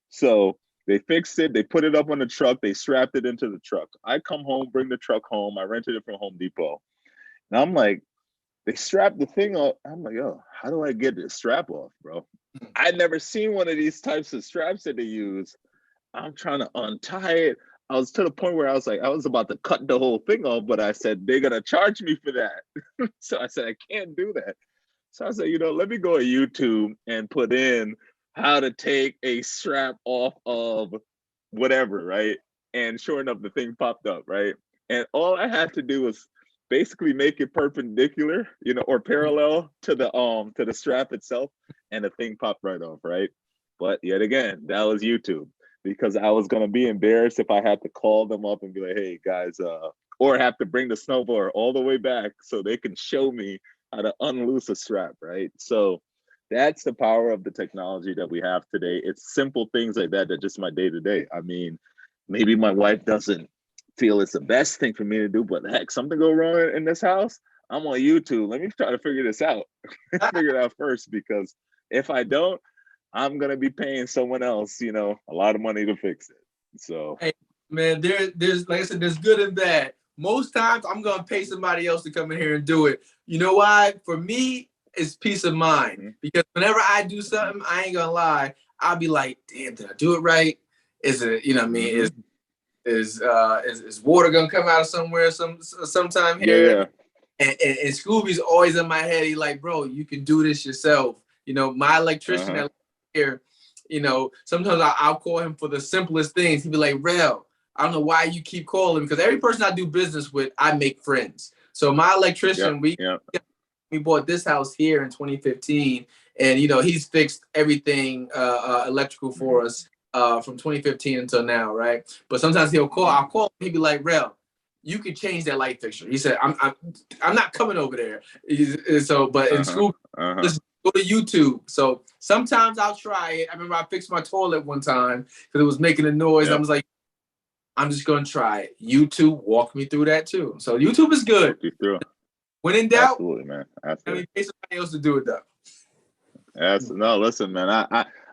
So they fixed it. They put it up on the truck. They strapped it into the truck. I come home, bring the truck home. I rented it from Home Depot. And I'm like, they strapped the thing up. I'm like, yo, how do I get this strap off, bro? I'd never seen one of these types of straps that they use. I'm trying to untie it. I was to the point where I was like, I was about to cut the whole thing off, but I said, they're going to charge me for that. So I said, I can't do that. So I said, let me go to YouTube and put in how to take a strap off of whatever, right? And sure enough, the thing popped up, right? And all I had to do was basically make it perpendicular, or parallel to the strap itself, and the thing popped right off, right? But yet again, that was YouTube, because I was gonna be embarrassed if I had to call them up and be like, hey guys, or have to bring the snowblower all the way back so they can show me how to unloose a strap, right? So that's the power of the technology that we have today. It's simple things like that just my day to day. I mean, maybe my wife doesn't feel it's the best thing for me to do, but heck, something go wrong in this house, I'm on YouTube. Let me try to figure this out. Figure it out first, because if I don't, I'm gonna be paying someone else, a lot of money to fix it. So, hey, man, there's like I said, there's good and bad. Most times, I'm gonna pay somebody else to come in here and do it. You know why? For me, it's peace of mind, because whenever I do something, I ain't gonna lie, I'll be like, damn, did I do it right? Is it, what I mean? Is water gonna come out of somewhere sometime here? Yeah. And Scooby's always in my head. He's like, bro, you can do this yourself. My electrician that here, sometimes I'll call him for the simplest things. He'd be like, Rel, I don't know why you keep calling, because every person I do business with, I make friends. So my electrician, we bought this house here in 2015, and he's fixed everything electrical for us from 2015 until now, right? But sometimes I'll call him, he'd be like, Rel, you could change that light fixture. He said, I'm not coming over there. But in school, just go to YouTube. So sometimes I'll try it. I remember I fixed my toilet one time because it was making a noise. I was like, I'm just going to try it. YouTube walked me through that too. So YouTube is good. When in doubt, absolutely, man. Absolutely. Pay somebody else to do it though. No, listen, man.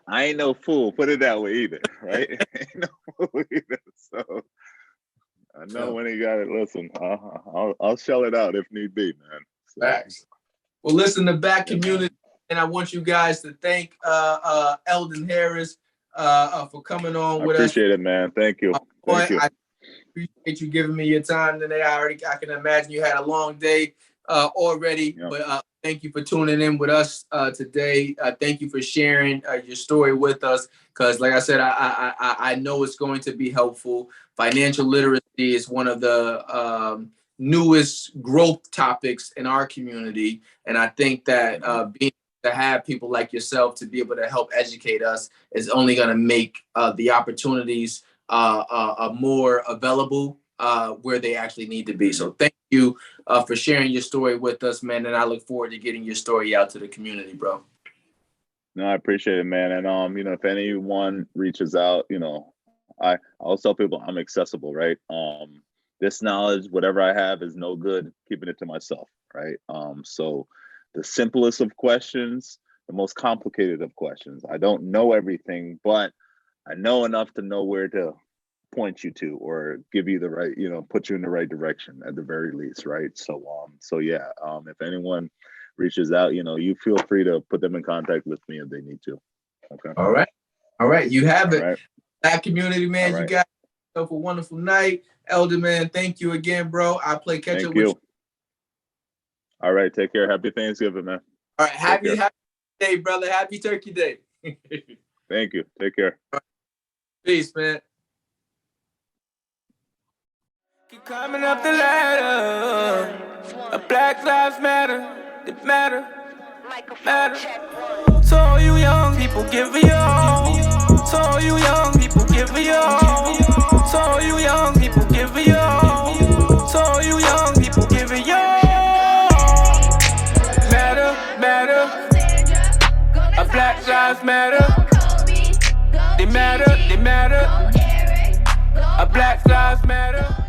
I ain't no fool. Put it that way either, right? Ain't no fool either. So I know when he got it. Listen, I'll shell it out if need be, man. So. Facts. Well, listen, the back community, and I want you guys to thank Eldon Harris for coming on with us. I appreciate it, man. Thank you. Thank you. I appreciate you giving me your time today. I can imagine you had a long day already, but thank you for tuning in with us today. Thank you for sharing your story with us, because like I said, I know it's going to be helpful. Financial literacy is one of the newest growth topics in our community, and I think that being to have people like yourself to be able to help educate us is only going to make the opportunities more available where they actually need to be. So thank you for sharing your story with us, man. And I look forward to getting your story out to the community, bro. No, I appreciate it, man. And, if anyone reaches out, I always tell people I'm accessible, right? This knowledge, whatever I have, is no good keeping it to myself, right? So the simplest of questions, the most complicated of questions. I don't know everything, but I know enough to know where to point you to, or give you the right, put you in the right direction at the very least, right? So, if anyone reaches out, you feel free to put them in contact with me if they need to. Okay. All right. You have it. Right. That community, man. You got yourself a wonderful night. Eldon, man, thank you again, bro. I'll play catch up with you. All right. Take care. Happy Thanksgiving, man. All right. Happy day, brother. Happy Turkey Day. Thank you. Take care. Peace, man. Keep climbing up the ladder. A Black Lives Matter. They matter. So all you young people, give me all. So all you young people, give me all. So all you young people, give me all. So all you young people, give me all. lives matter. They matter, they matter. Our black lives matter.